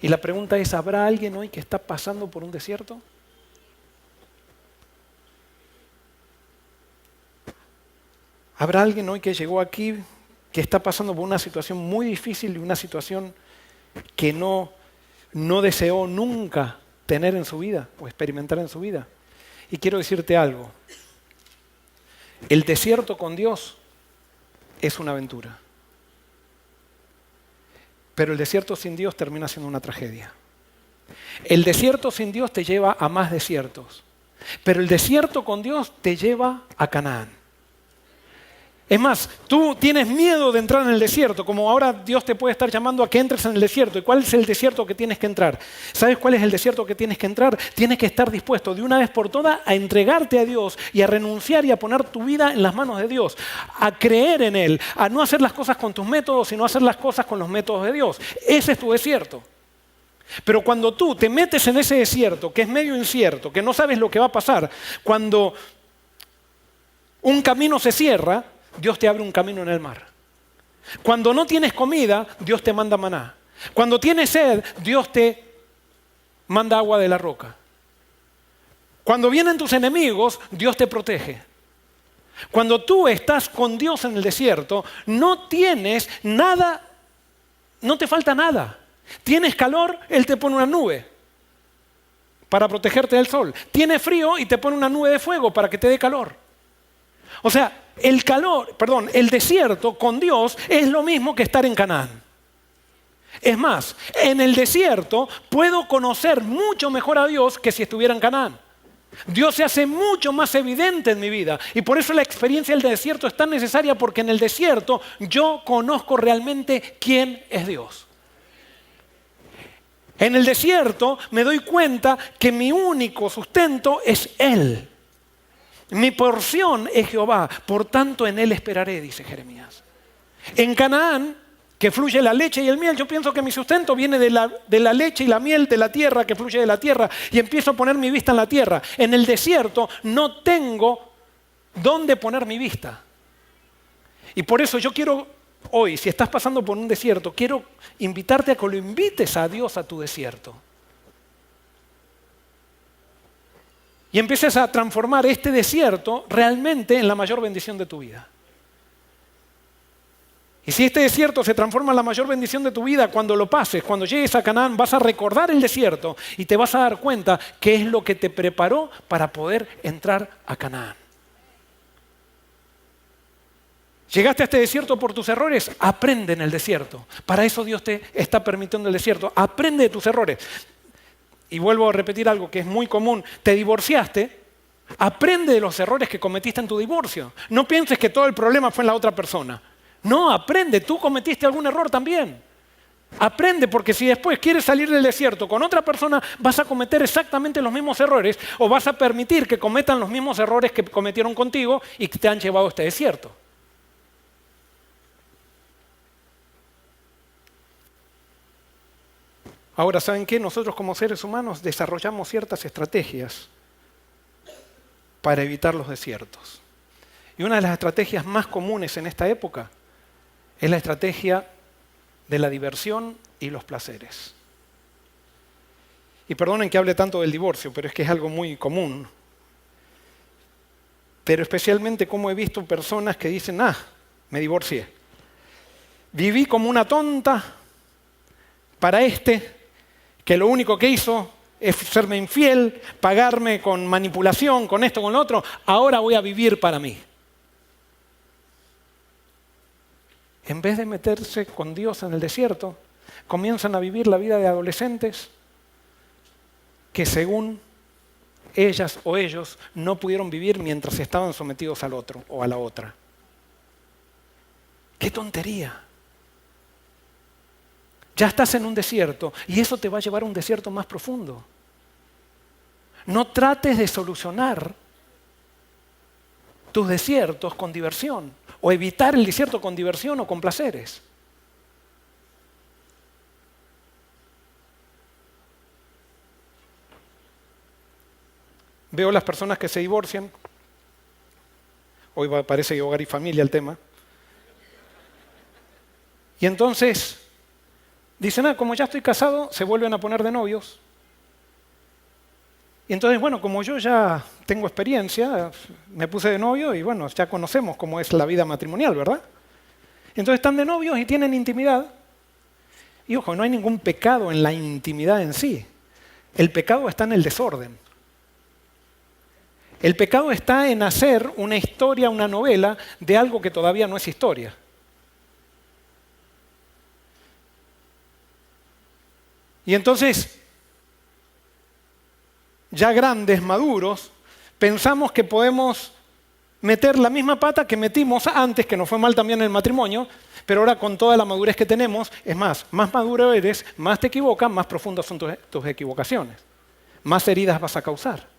Y la pregunta es, ¿habrá alguien hoy que está pasando por un desierto? ¿Habrá alguien hoy que llegó aquí que está pasando por una situación muy difícil y una situación que no deseó nunca tener en su vida o experimentar en su vida? Y quiero decirte algo. El desierto con Dios es una aventura. Pero el desierto sin Dios termina siendo una tragedia. El desierto sin Dios te lleva a más desiertos. Pero el desierto con Dios te lleva a Canaán. Es más, tú tienes miedo de entrar en el desierto, como ahora Dios te puede estar llamando a que entres en el desierto. ¿Y cuál es el desierto que tienes que entrar? ¿Sabes cuál es el desierto que tienes que entrar? Tienes que estar dispuesto de una vez por todas a entregarte a Dios y a renunciar y a poner tu vida en las manos de Dios, a creer en Él, a no hacer las cosas con tus métodos, sino hacer las cosas con los métodos de Dios. Ese es tu desierto. Pero cuando tú te metes en ese desierto, que es medio incierto, que no sabes lo que va a pasar, cuando un camino se cierra, Dios te abre un camino en el mar. Cuando no tienes comida, Dios te manda maná. Cuando tienes sed, Dios te manda agua de la roca. Cuando vienen tus enemigos, Dios te protege. Cuando tú estás con Dios en el desierto, no tienes nada, no te falta nada. Tienes calor, Él te pone una nube para protegerte del sol. Tienes frío y te pone una nube de fuego para que te dé calor. O sea, el desierto con Dios es lo mismo que estar en Canaán. Es más, en el desierto puedo conocer mucho mejor a Dios que si estuviera en Canaán. Dios se hace mucho más evidente en mi vida, y por eso la experiencia del desierto es tan necesaria, porque en el desierto yo conozco realmente quién es Dios. En el desierto me doy cuenta que mi único sustento es Él. Mi porción es Jehová, por tanto en Él esperaré, dice Jeremías. En Canaán, que fluye la leche y el miel, yo pienso que mi sustento viene de la leche y la miel de la tierra, que fluye de la tierra, y empiezo a poner mi vista en la tierra. En el desierto no tengo dónde poner mi vista. Y por eso yo quiero hoy, si estás pasando por un desierto, quiero invitarte a que lo invites a Dios a tu desierto. Y empieces a transformar este desierto realmente en la mayor bendición de tu vida. Y si este desierto se transforma en la mayor bendición de tu vida, cuando lo pases, cuando llegues a Canaán, vas a recordar el desierto y te vas a dar cuenta qué es lo que te preparó para poder entrar a Canaán. Llegaste a este desierto por tus errores, aprende en el desierto. Para eso Dios te está permitiendo el desierto. Aprende de tus errores. Y vuelvo a repetir algo que es muy común. Te divorciaste, aprende de los errores que cometiste en tu divorcio. No pienses que todo el problema fue en la otra persona. No, aprende, tú cometiste algún error también. Aprende, porque si después quieres salir del desierto con otra persona, vas a cometer exactamente los mismos errores o vas a permitir que cometan los mismos errores que cometieron contigo y que te han llevado a este desierto. Ahora, ¿saben qué? Nosotros como seres humanos desarrollamos ciertas estrategias para evitar los desiertos. Y una de las estrategias más comunes en esta época es la estrategia de la diversión y los placeres. Y perdonen que hable tanto del divorcio, pero es que es algo muy común. Pero especialmente como he visto personas que dicen, me divorcié. Viví como una tonta para que lo único que hizo es serme infiel, pagarme con manipulación, con esto, con lo otro. Ahora voy a vivir para mí. En vez de meterse con Dios en el desierto, comienzan a vivir la vida de adolescentes que según ellas o ellos no pudieron vivir mientras estaban sometidos al otro o a la otra. ¡Qué tontería! Ya estás en un desierto y eso te va a llevar a un desierto más profundo. No trates de solucionar tus desiertos con diversión o evitar el desierto con diversión o con placeres. Veo las personas que se divorcian. Hoy parece hogar y familia el tema. Y entonces dicen, como ya estoy casado, se vuelven a poner de novios. Y entonces, como yo ya tengo experiencia, me puse de novio y ya conocemos cómo es la vida matrimonial, ¿verdad? Entonces están de novios y tienen intimidad. Y ojo, no hay ningún pecado en la intimidad en sí. El pecado está en el desorden. El pecado está en hacer una historia, una novela, de algo que todavía no es historia. Y entonces, ya grandes, maduros, pensamos que podemos meter la misma pata que metimos antes, que nos fue mal también en el matrimonio, pero ahora con toda la madurez que tenemos, es más maduro eres, más te equivocas, más profundas son tus equivocaciones, más heridas vas a causar.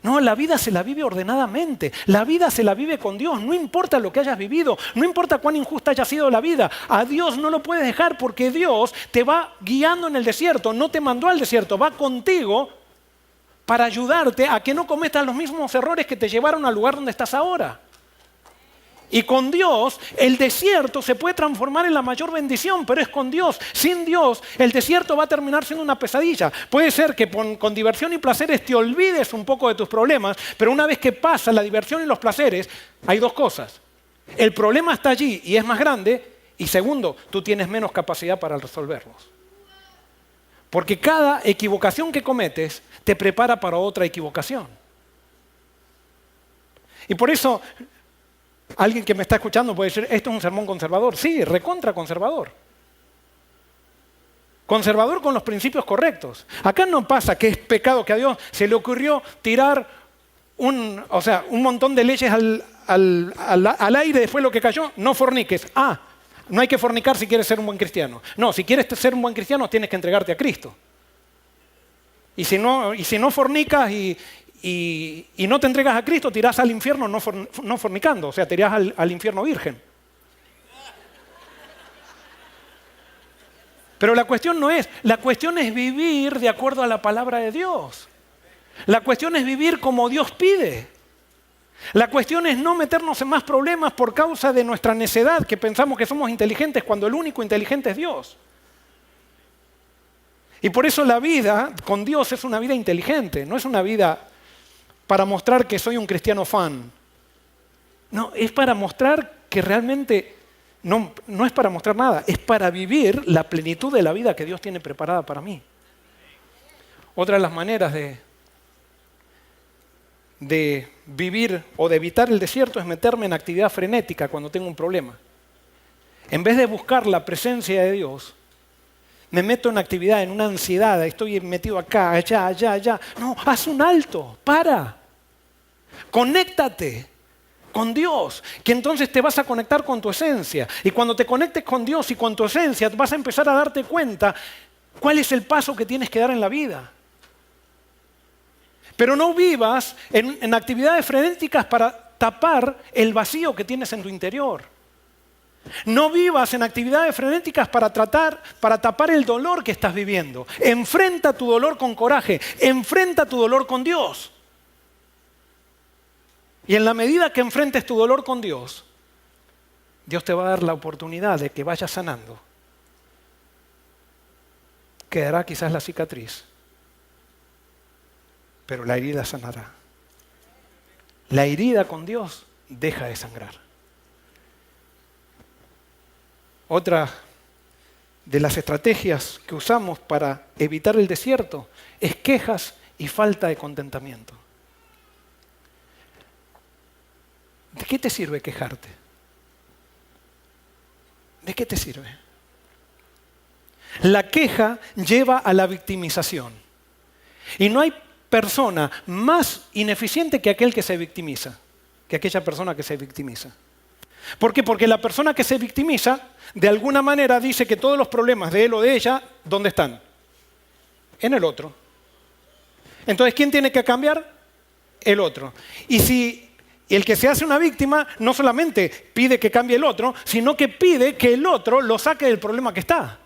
No, la vida se la vive ordenadamente, la vida se la vive con Dios, no importa lo que hayas vivido, no importa cuán injusta haya sido la vida, a Dios no lo puedes dejar porque Dios te va guiando en el desierto, no te mandó al desierto, va contigo para ayudarte a que no cometas los mismos errores que te llevaron al lugar donde estás ahora. Y con Dios, el desierto se puede transformar en la mayor bendición, pero es con Dios. Sin Dios, el desierto va a terminar siendo una pesadilla. Puede ser que con diversión y placeres te olvides un poco de tus problemas, pero una vez que pasa la diversión y los placeres, hay dos cosas. El problema está allí y es más grande, y segundo, tú tienes menos capacidad para resolverlos. Porque cada equivocación que cometes te prepara para otra equivocación. Y por eso alguien que me está escuchando puede decir, esto es un sermón conservador. Sí, recontra conservador. Conservador con los principios correctos. Acá no pasa que es pecado que a Dios se le ocurrió tirar un montón de leyes al aire, después lo que cayó, no forniques. No hay que fornicar si quieres ser un buen cristiano. No, si quieres ser un buen cristiano tienes que entregarte a Cristo. Y si no fornicas y no te entregas a Cristo, te irás al infierno no fornicando, o sea, te irás al infierno virgen. Pero la cuestión no es, la cuestión es vivir de acuerdo a la palabra de Dios. La cuestión es vivir como Dios pide. La cuestión es no meternos en más problemas por causa de nuestra necedad, que pensamos que somos inteligentes cuando el único inteligente es Dios. Y por eso la vida con Dios es una vida inteligente, no es una vida para mostrar que soy un cristiano fan. No, es para mostrar que realmente no es para mostrar nada, es para vivir la plenitud de la vida que Dios tiene preparada para mí. Otra de las maneras de vivir o de evitar el desierto es meterme en actividad frenética cuando tengo un problema. En vez de buscar la presencia de Dios, me meto en actividad, en una ansiedad, estoy metido acá, allá, allá, allá. No, haz un alto, para. Conéctate con Dios, que entonces te vas a conectar con tu esencia. Y cuando te conectes con Dios y con tu esencia, vas a empezar a darte cuenta cuál es el paso que tienes que dar en la vida. Pero no vivas en actividades frenéticas para tapar el vacío que tienes en tu interior. No vivas en actividades frenéticas para tapar el dolor que estás viviendo. Enfrenta tu dolor con coraje, enfrenta tu dolor con Dios. Y en la medida que enfrentes tu dolor con Dios, Dios te va a dar la oportunidad de que vayas sanando. Quedará quizás la cicatriz, pero la herida sanará. La herida con Dios deja de sangrar. Otra de las estrategias que usamos para evitar el desierto es quejas y falta de contentamiento. ¿De qué te sirve quejarte? ¿De qué te sirve? La queja lleva a la victimización. Y no hay persona más ineficiente que aquel que se victimiza, que aquella persona que se victimiza. ¿Por qué? Porque la persona que se victimiza, de alguna manera dice que todos los problemas de él o de ella, ¿dónde están? En el otro. Entonces, ¿quién tiene que cambiar? El otro. Y si el que se hace una víctima no solamente pide que cambie el otro, sino que pide que el otro lo saque del problema que está.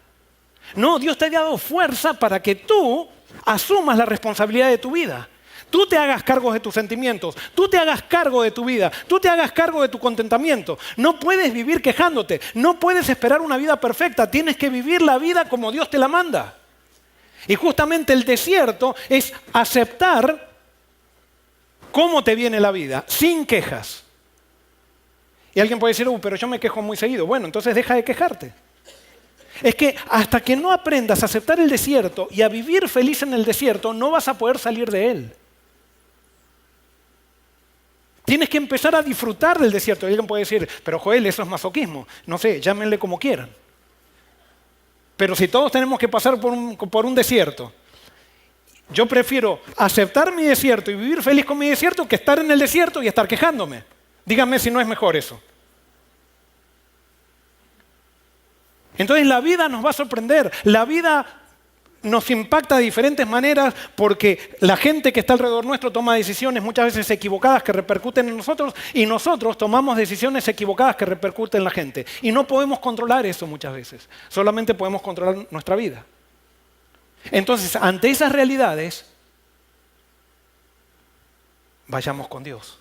No, Dios te ha dado fuerza para que tú asumas la responsabilidad de tu vida. Tú te hagas cargo de tus sentimientos, tú te hagas cargo de tu vida, tú te hagas cargo de tu contentamiento. No puedes vivir quejándote, no puedes esperar una vida perfecta, tienes que vivir la vida como Dios te la manda. Y justamente el desierto es aceptar cómo te viene la vida, sin quejas. Y alguien puede decir, pero yo me quejo muy seguido. Bueno, entonces deja de quejarte. Es que hasta que no aprendas a aceptar el desierto y a vivir feliz en el desierto, no vas a poder salir de él. Tienes que empezar a disfrutar del desierto. Y alguien puede decir, pero Joel, eso es masoquismo. No sé, llámenle como quieran. Pero si todos tenemos que pasar por un desierto, yo prefiero aceptar mi desierto y vivir feliz con mi desierto que estar en el desierto y estar quejándome. Díganme si no es mejor eso. Entonces la vida nos va a sorprender. La vida nos impacta de diferentes maneras porque la gente que está alrededor nuestro toma decisiones muchas veces equivocadas que repercuten en nosotros y nosotros tomamos decisiones equivocadas que repercuten en la gente. Y no podemos controlar eso muchas veces. Solamente podemos controlar nuestra vida. Entonces, ante esas realidades, vayamos con Dios.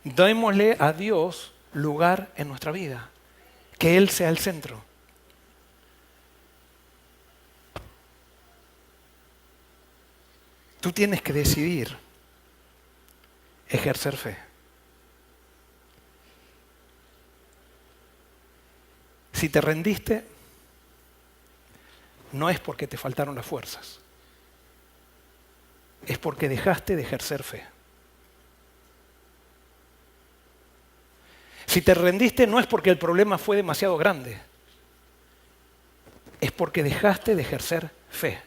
Démosle a Dios lugar en nuestra vida. Que Él sea el centro. Tú tienes que decidir ejercer fe. Si te rendiste, no es porque te faltaron las fuerzas. Es porque dejaste de ejercer fe. Si te rendiste, no es porque el problema fue demasiado grande. Es porque dejaste de ejercer fe.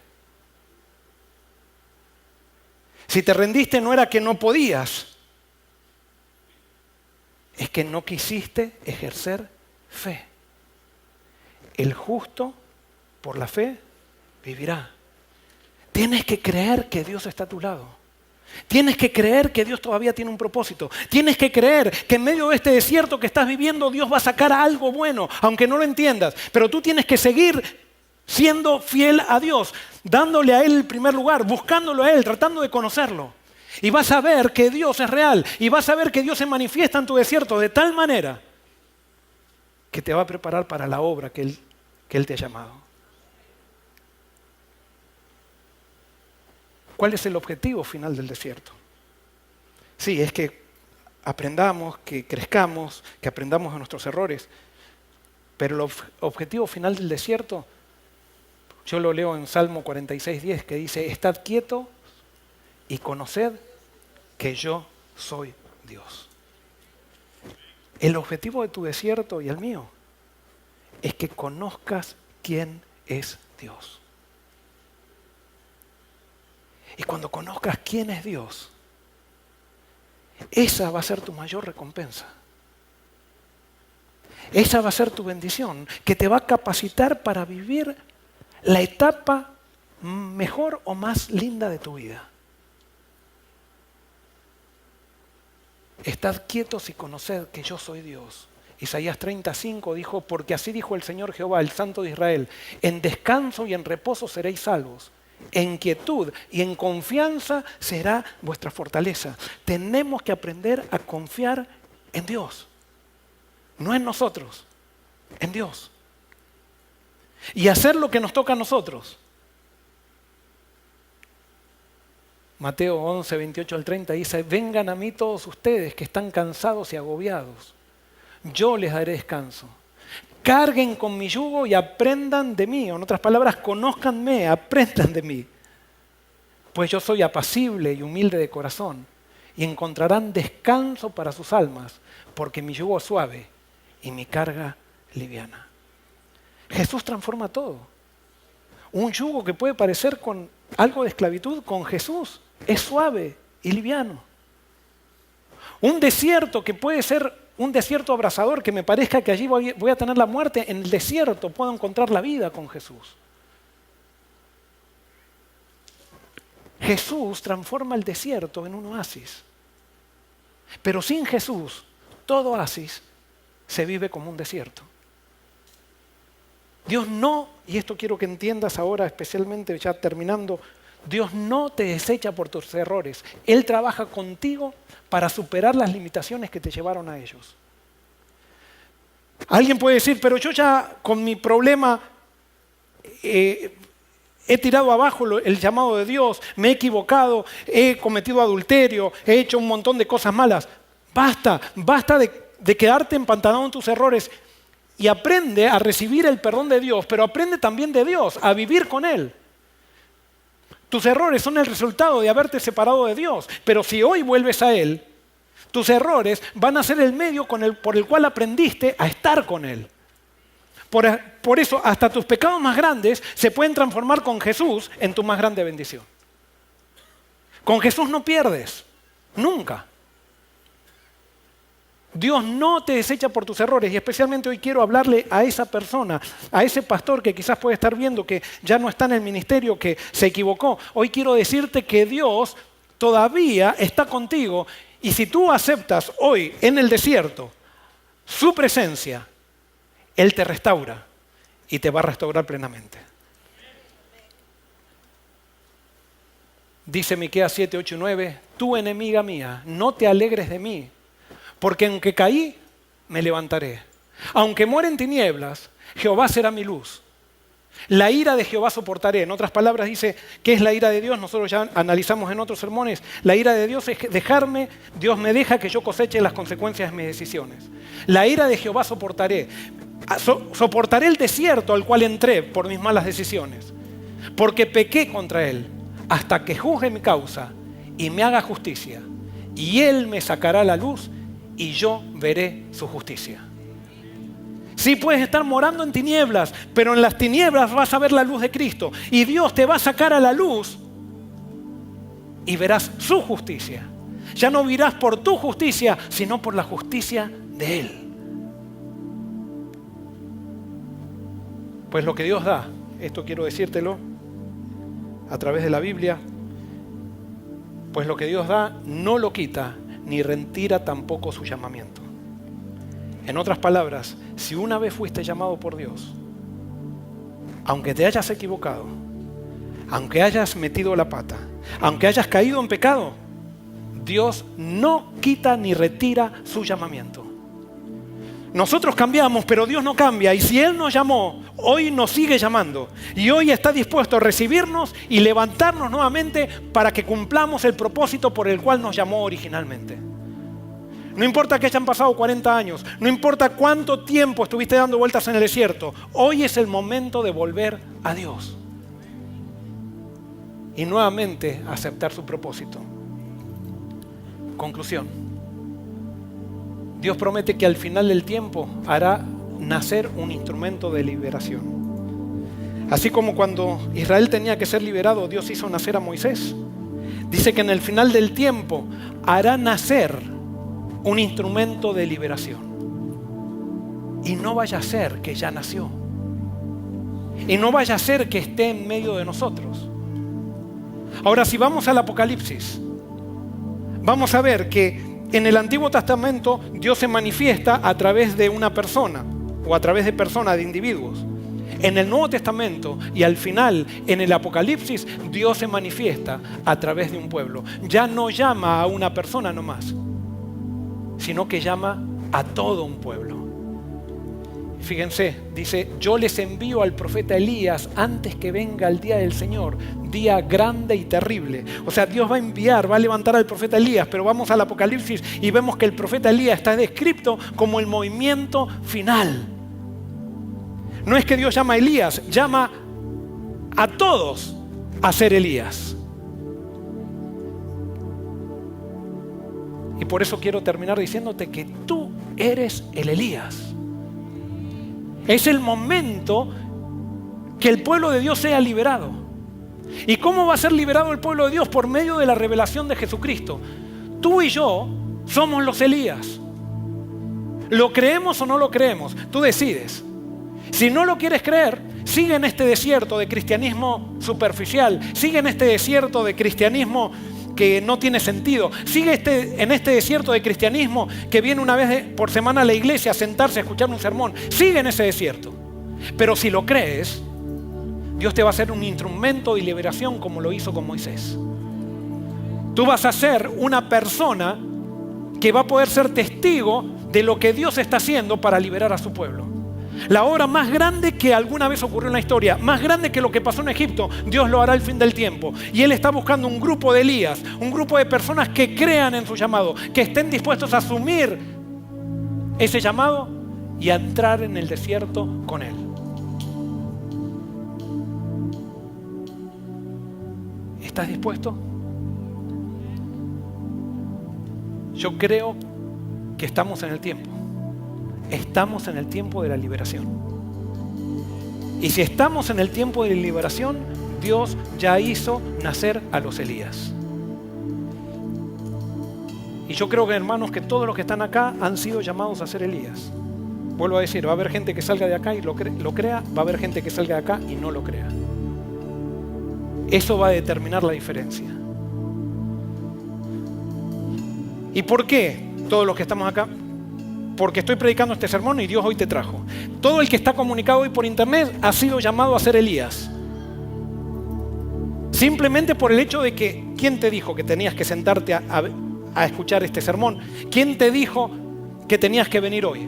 Si te rendiste, no era que no podías. Es que no quisiste ejercer fe. El justo por la fe vivirá. Tienes que creer que Dios está a tu lado. Tienes que creer que Dios todavía tiene un propósito. Tienes que creer que en medio de este desierto que estás viviendo Dios va a sacar algo bueno, aunque no lo entiendas. Pero tú tienes que seguir siendo fiel a Dios, dándole a Él el primer lugar, buscándolo a Él, tratando de conocerlo. Y vas a ver que Dios es real. Y vas a ver que Dios se manifiesta en tu desierto de tal manera que te va a preparar para la obra que Él te ha llamado. ¿Cuál es el objetivo final del desierto? Sí, es que aprendamos, que crezcamos, que aprendamos de nuestros errores. Pero el objetivo final del desierto, yo lo leo en Salmo 46:10, que dice: estad quietos y conoced que yo soy Dios. El objetivo de tu desierto y el mío es que conozcas quién es Dios. Y cuando conozcas quién es Dios, esa va a ser tu mayor recompensa. Esa va a ser tu bendición, que te va a capacitar para vivir la etapa mejor o más linda de tu vida. Estad quietos y conoced que yo soy Dios. Isaías 35 dijo: porque así dijo el Señor Jehová, el Santo de Israel: en descanso y en reposo seréis salvos. En quietud y en confianza será vuestra fortaleza. Tenemos que aprender a confiar en Dios. No en nosotros, en Dios. Y hacer lo que nos toca a nosotros. Mateo 11, 28 al 30 dice: vengan a mí todos ustedes que están cansados y agobiados. Yo les daré descanso. Carguen con mi yugo y aprendan de mí. O en otras palabras, conózcanme, aprendan de mí. Pues yo soy apacible y humilde de corazón. Y encontrarán descanso para sus almas, porque mi yugo es suave y mi carga liviana. Jesús transforma todo. Un yugo que puede parecer con algo de esclavitud, con Jesús es suave y liviano. Un desierto que puede ser un desierto abrasador, que me parezca que allí voy a tener la muerte, en el desierto puedo encontrar la vida con Jesús. Jesús transforma el desierto en un oasis. Pero sin Jesús, todo oasis se vive como un desierto. Dios no, y esto quiero que entiendas ahora, especialmente ya terminando, Dios no te desecha por tus errores. Él trabaja contigo para superar las limitaciones que te llevaron a ellos. Alguien puede decir: pero yo ya con mi problema he tirado abajo el llamado de Dios, me he equivocado, he cometido adulterio, he hecho un montón de cosas malas. Basta de quedarte empantanado en tus errores y aprende a recibir el perdón de Dios, pero aprende también de Dios, a vivir con Él. Tus errores son el resultado de haberte separado de Dios, pero si hoy vuelves a Él, tus errores van a ser el medio por el cual aprendiste a estar con Él. Por eso, hasta tus pecados más grandes se pueden transformar con Jesús en tu más grande bendición. Con Jesús no pierdes, nunca. Dios no te desecha por tus errores, y especialmente hoy quiero hablarle a esa persona, a ese pastor que quizás puede estar viendo que ya no está en el ministerio, que se equivocó. Hoy quiero decirte que Dios todavía está contigo, y si tú aceptas hoy en el desierto su presencia, Él te restaura y te va a restaurar plenamente. Dice Miqueas 7, 8 y 9: tú, enemiga mía, no te alegres de mí, porque aunque caí, me levantaré. Aunque muera en tinieblas, Jehová será mi luz. La ira de Jehová soportaré. En otras palabras dice, ¿qué es la ira de Dios? Nosotros ya analizamos en otros sermones. La ira de Dios es dejarme, Dios me deja que yo coseche las consecuencias de mis decisiones. La ira de Jehová soportaré. Soportaré el desierto al cual entré por mis malas decisiones, porque pequé contra Él, hasta que juzgue mi causa y me haga justicia. Y Él me sacará a la luz y yo veré su justicia. Sí, puedes estar morando en tinieblas, pero en las tinieblas vas a ver la luz de Cristo. Y Dios te va a sacar a la luz y verás su justicia. Ya no vivirás por tu justicia, sino por la justicia de Él. Pues lo que Dios da, esto quiero decírtelo a través de la Biblia, pues lo que Dios da no lo quita, ni retira tampoco su llamamiento. En otras palabras, si una vez fuiste llamado por Dios, aunque te hayas equivocado, aunque hayas metido la pata, aunque hayas caído en pecado, Dios no quita ni retira su llamamiento. Nosotros cambiamos, pero Dios no cambia. Y si Él nos llamó, hoy nos sigue llamando. Y hoy está dispuesto a recibirnos y levantarnos nuevamente para que cumplamos el propósito por el cual nos llamó originalmente. No importa que hayan pasado 40 años, no importa cuánto tiempo estuviste dando vueltas en el desierto, hoy es el momento de volver a Dios. Y nuevamente aceptar su propósito. Conclusión. Dios promete que al final del tiempo hará nacer un instrumento de liberación. Así como cuando Israel tenía que ser liberado, Dios hizo nacer a Moisés. Dice que en el final del tiempo hará nacer un instrumento de liberación. Y no vaya a ser que ya nació. Y no vaya a ser que esté en medio de nosotros. Ahora, si vamos al Apocalipsis, vamos a ver que en el Antiguo Testamento Dios se manifiesta a través de una persona o a través de personas, de individuos. En el Nuevo Testamento y al final, en el Apocalipsis, Dios se manifiesta a través de un pueblo. Ya no llama a una persona nomás, sino que llama a todo un pueblo. Fíjense, dice, yo les envío al profeta Elías antes que venga el día del Señor, día grande y terrible. O sea, Dios va a enviar, va a levantar al profeta Elías, pero vamos al Apocalipsis y vemos que el profeta Elías está descrito como el movimiento final. No es que Dios llama a Elías, llama a todos a ser Elías. Y por eso quiero terminar diciéndote que tú eres el Elías. Es el momento que el pueblo de Dios sea liberado. ¿Y cómo va a ser liberado el pueblo de Dios? Por medio de la revelación de Jesucristo. Tú y yo somos los Elías. ¿Lo creemos o no lo creemos? Tú decides. Si no lo quieres creer, sigue en este desierto de cristianismo superficial. Sigue en este desierto de cristianismo que no tiene sentido. Sigue en este desierto de cristianismo que viene una vez por semana a la iglesia a sentarse a escuchar un sermón. Sigue en ese desierto. Pero si lo crees, Dios te va a hacer un instrumento de liberación como lo hizo con Moisés. Tú vas a ser una persona que va a poder ser testigo de lo que Dios está haciendo para liberar a su pueblo. La obra más grande que alguna vez ocurrió en la historia, más grande que lo que pasó en Egipto, Dios lo hará al fin del tiempo. Y Él está buscando un grupo de Elías, un grupo de personas que crean en su llamado, que estén dispuestos a asumir ese llamado y a entrar en el desierto con Él. ¿Estás dispuesto? Yo creo que estamos en el tiempo. Estamos en el tiempo de la liberación. Y si estamos en el tiempo de la liberación, Dios ya hizo nacer a los Elías. Y yo creo que, hermanos, que todos los que están acá han sido llamados a ser Elías. Vuelvo a decir, va a haber gente que salga de acá y lo crea, va a haber gente que salga de acá y no lo crea. Eso va a determinar la diferencia. ¿Y por qué todos los que estamos acá? Porque estoy predicando este sermón y Dios hoy te trajo. Todo el que está comunicado hoy por internet ha sido llamado a ser Elías. Simplemente por el hecho de que, ¿quién te dijo que tenías que sentarte a escuchar este sermón? ¿Quién te dijo que tenías que venir hoy?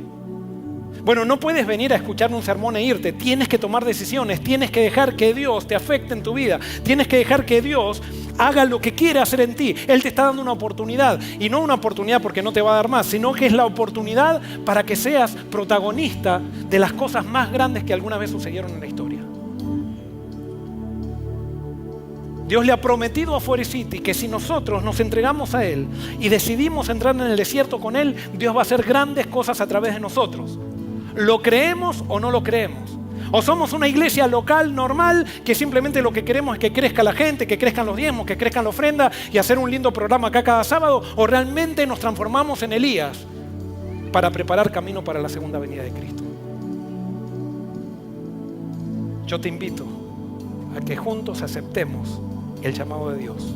Bueno, no puedes venir a escuchar un sermón e irte. Tienes que tomar decisiones. Tienes que dejar que Dios te afecte en tu vida. Tienes que dejar que Dios haga lo que quiere hacer en ti. Él te está dando una oportunidad. Y no una oportunidad porque no te va a dar más, sino que es la oportunidad para que seas protagonista de las cosas más grandes que alguna vez sucedieron en la historia. Dios le ha prometido a Forest City que si nosotros nos entregamos a Él y decidimos entrar en el desierto con Él, Dios va a hacer grandes cosas a través de nosotros. ¿Lo creemos o no lo creemos? ¿O somos una iglesia local, normal, que simplemente lo que queremos es que crezca la gente, que crezcan los diezmos, que crezcan la ofrenda y hacer un lindo programa acá cada sábado? ¿O realmente nos transformamos en Elías para preparar camino para la segunda venida de Cristo? Yo te invito a que juntos aceptemos el llamado de Dios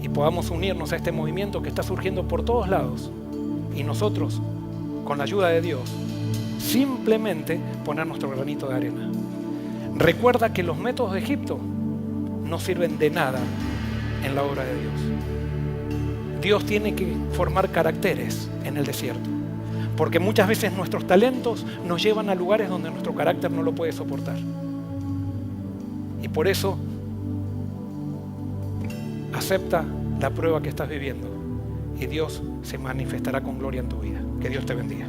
y podamos unirnos a este movimiento que está surgiendo por todos lados y nosotros, con la ayuda de Dios, simplemente poner nuestro granito de arena. Recuerda que los métodos de Egipto no sirven de nada en la obra de Dios. Dios tiene que formar caracteres en el desierto. Porque muchas veces nuestros talentos nos llevan a lugares donde nuestro carácter no lo puede soportar. Y por eso, acepta la prueba que estás viviendo y Dios se manifestará con gloria en tu vida. Que Dios te bendiga.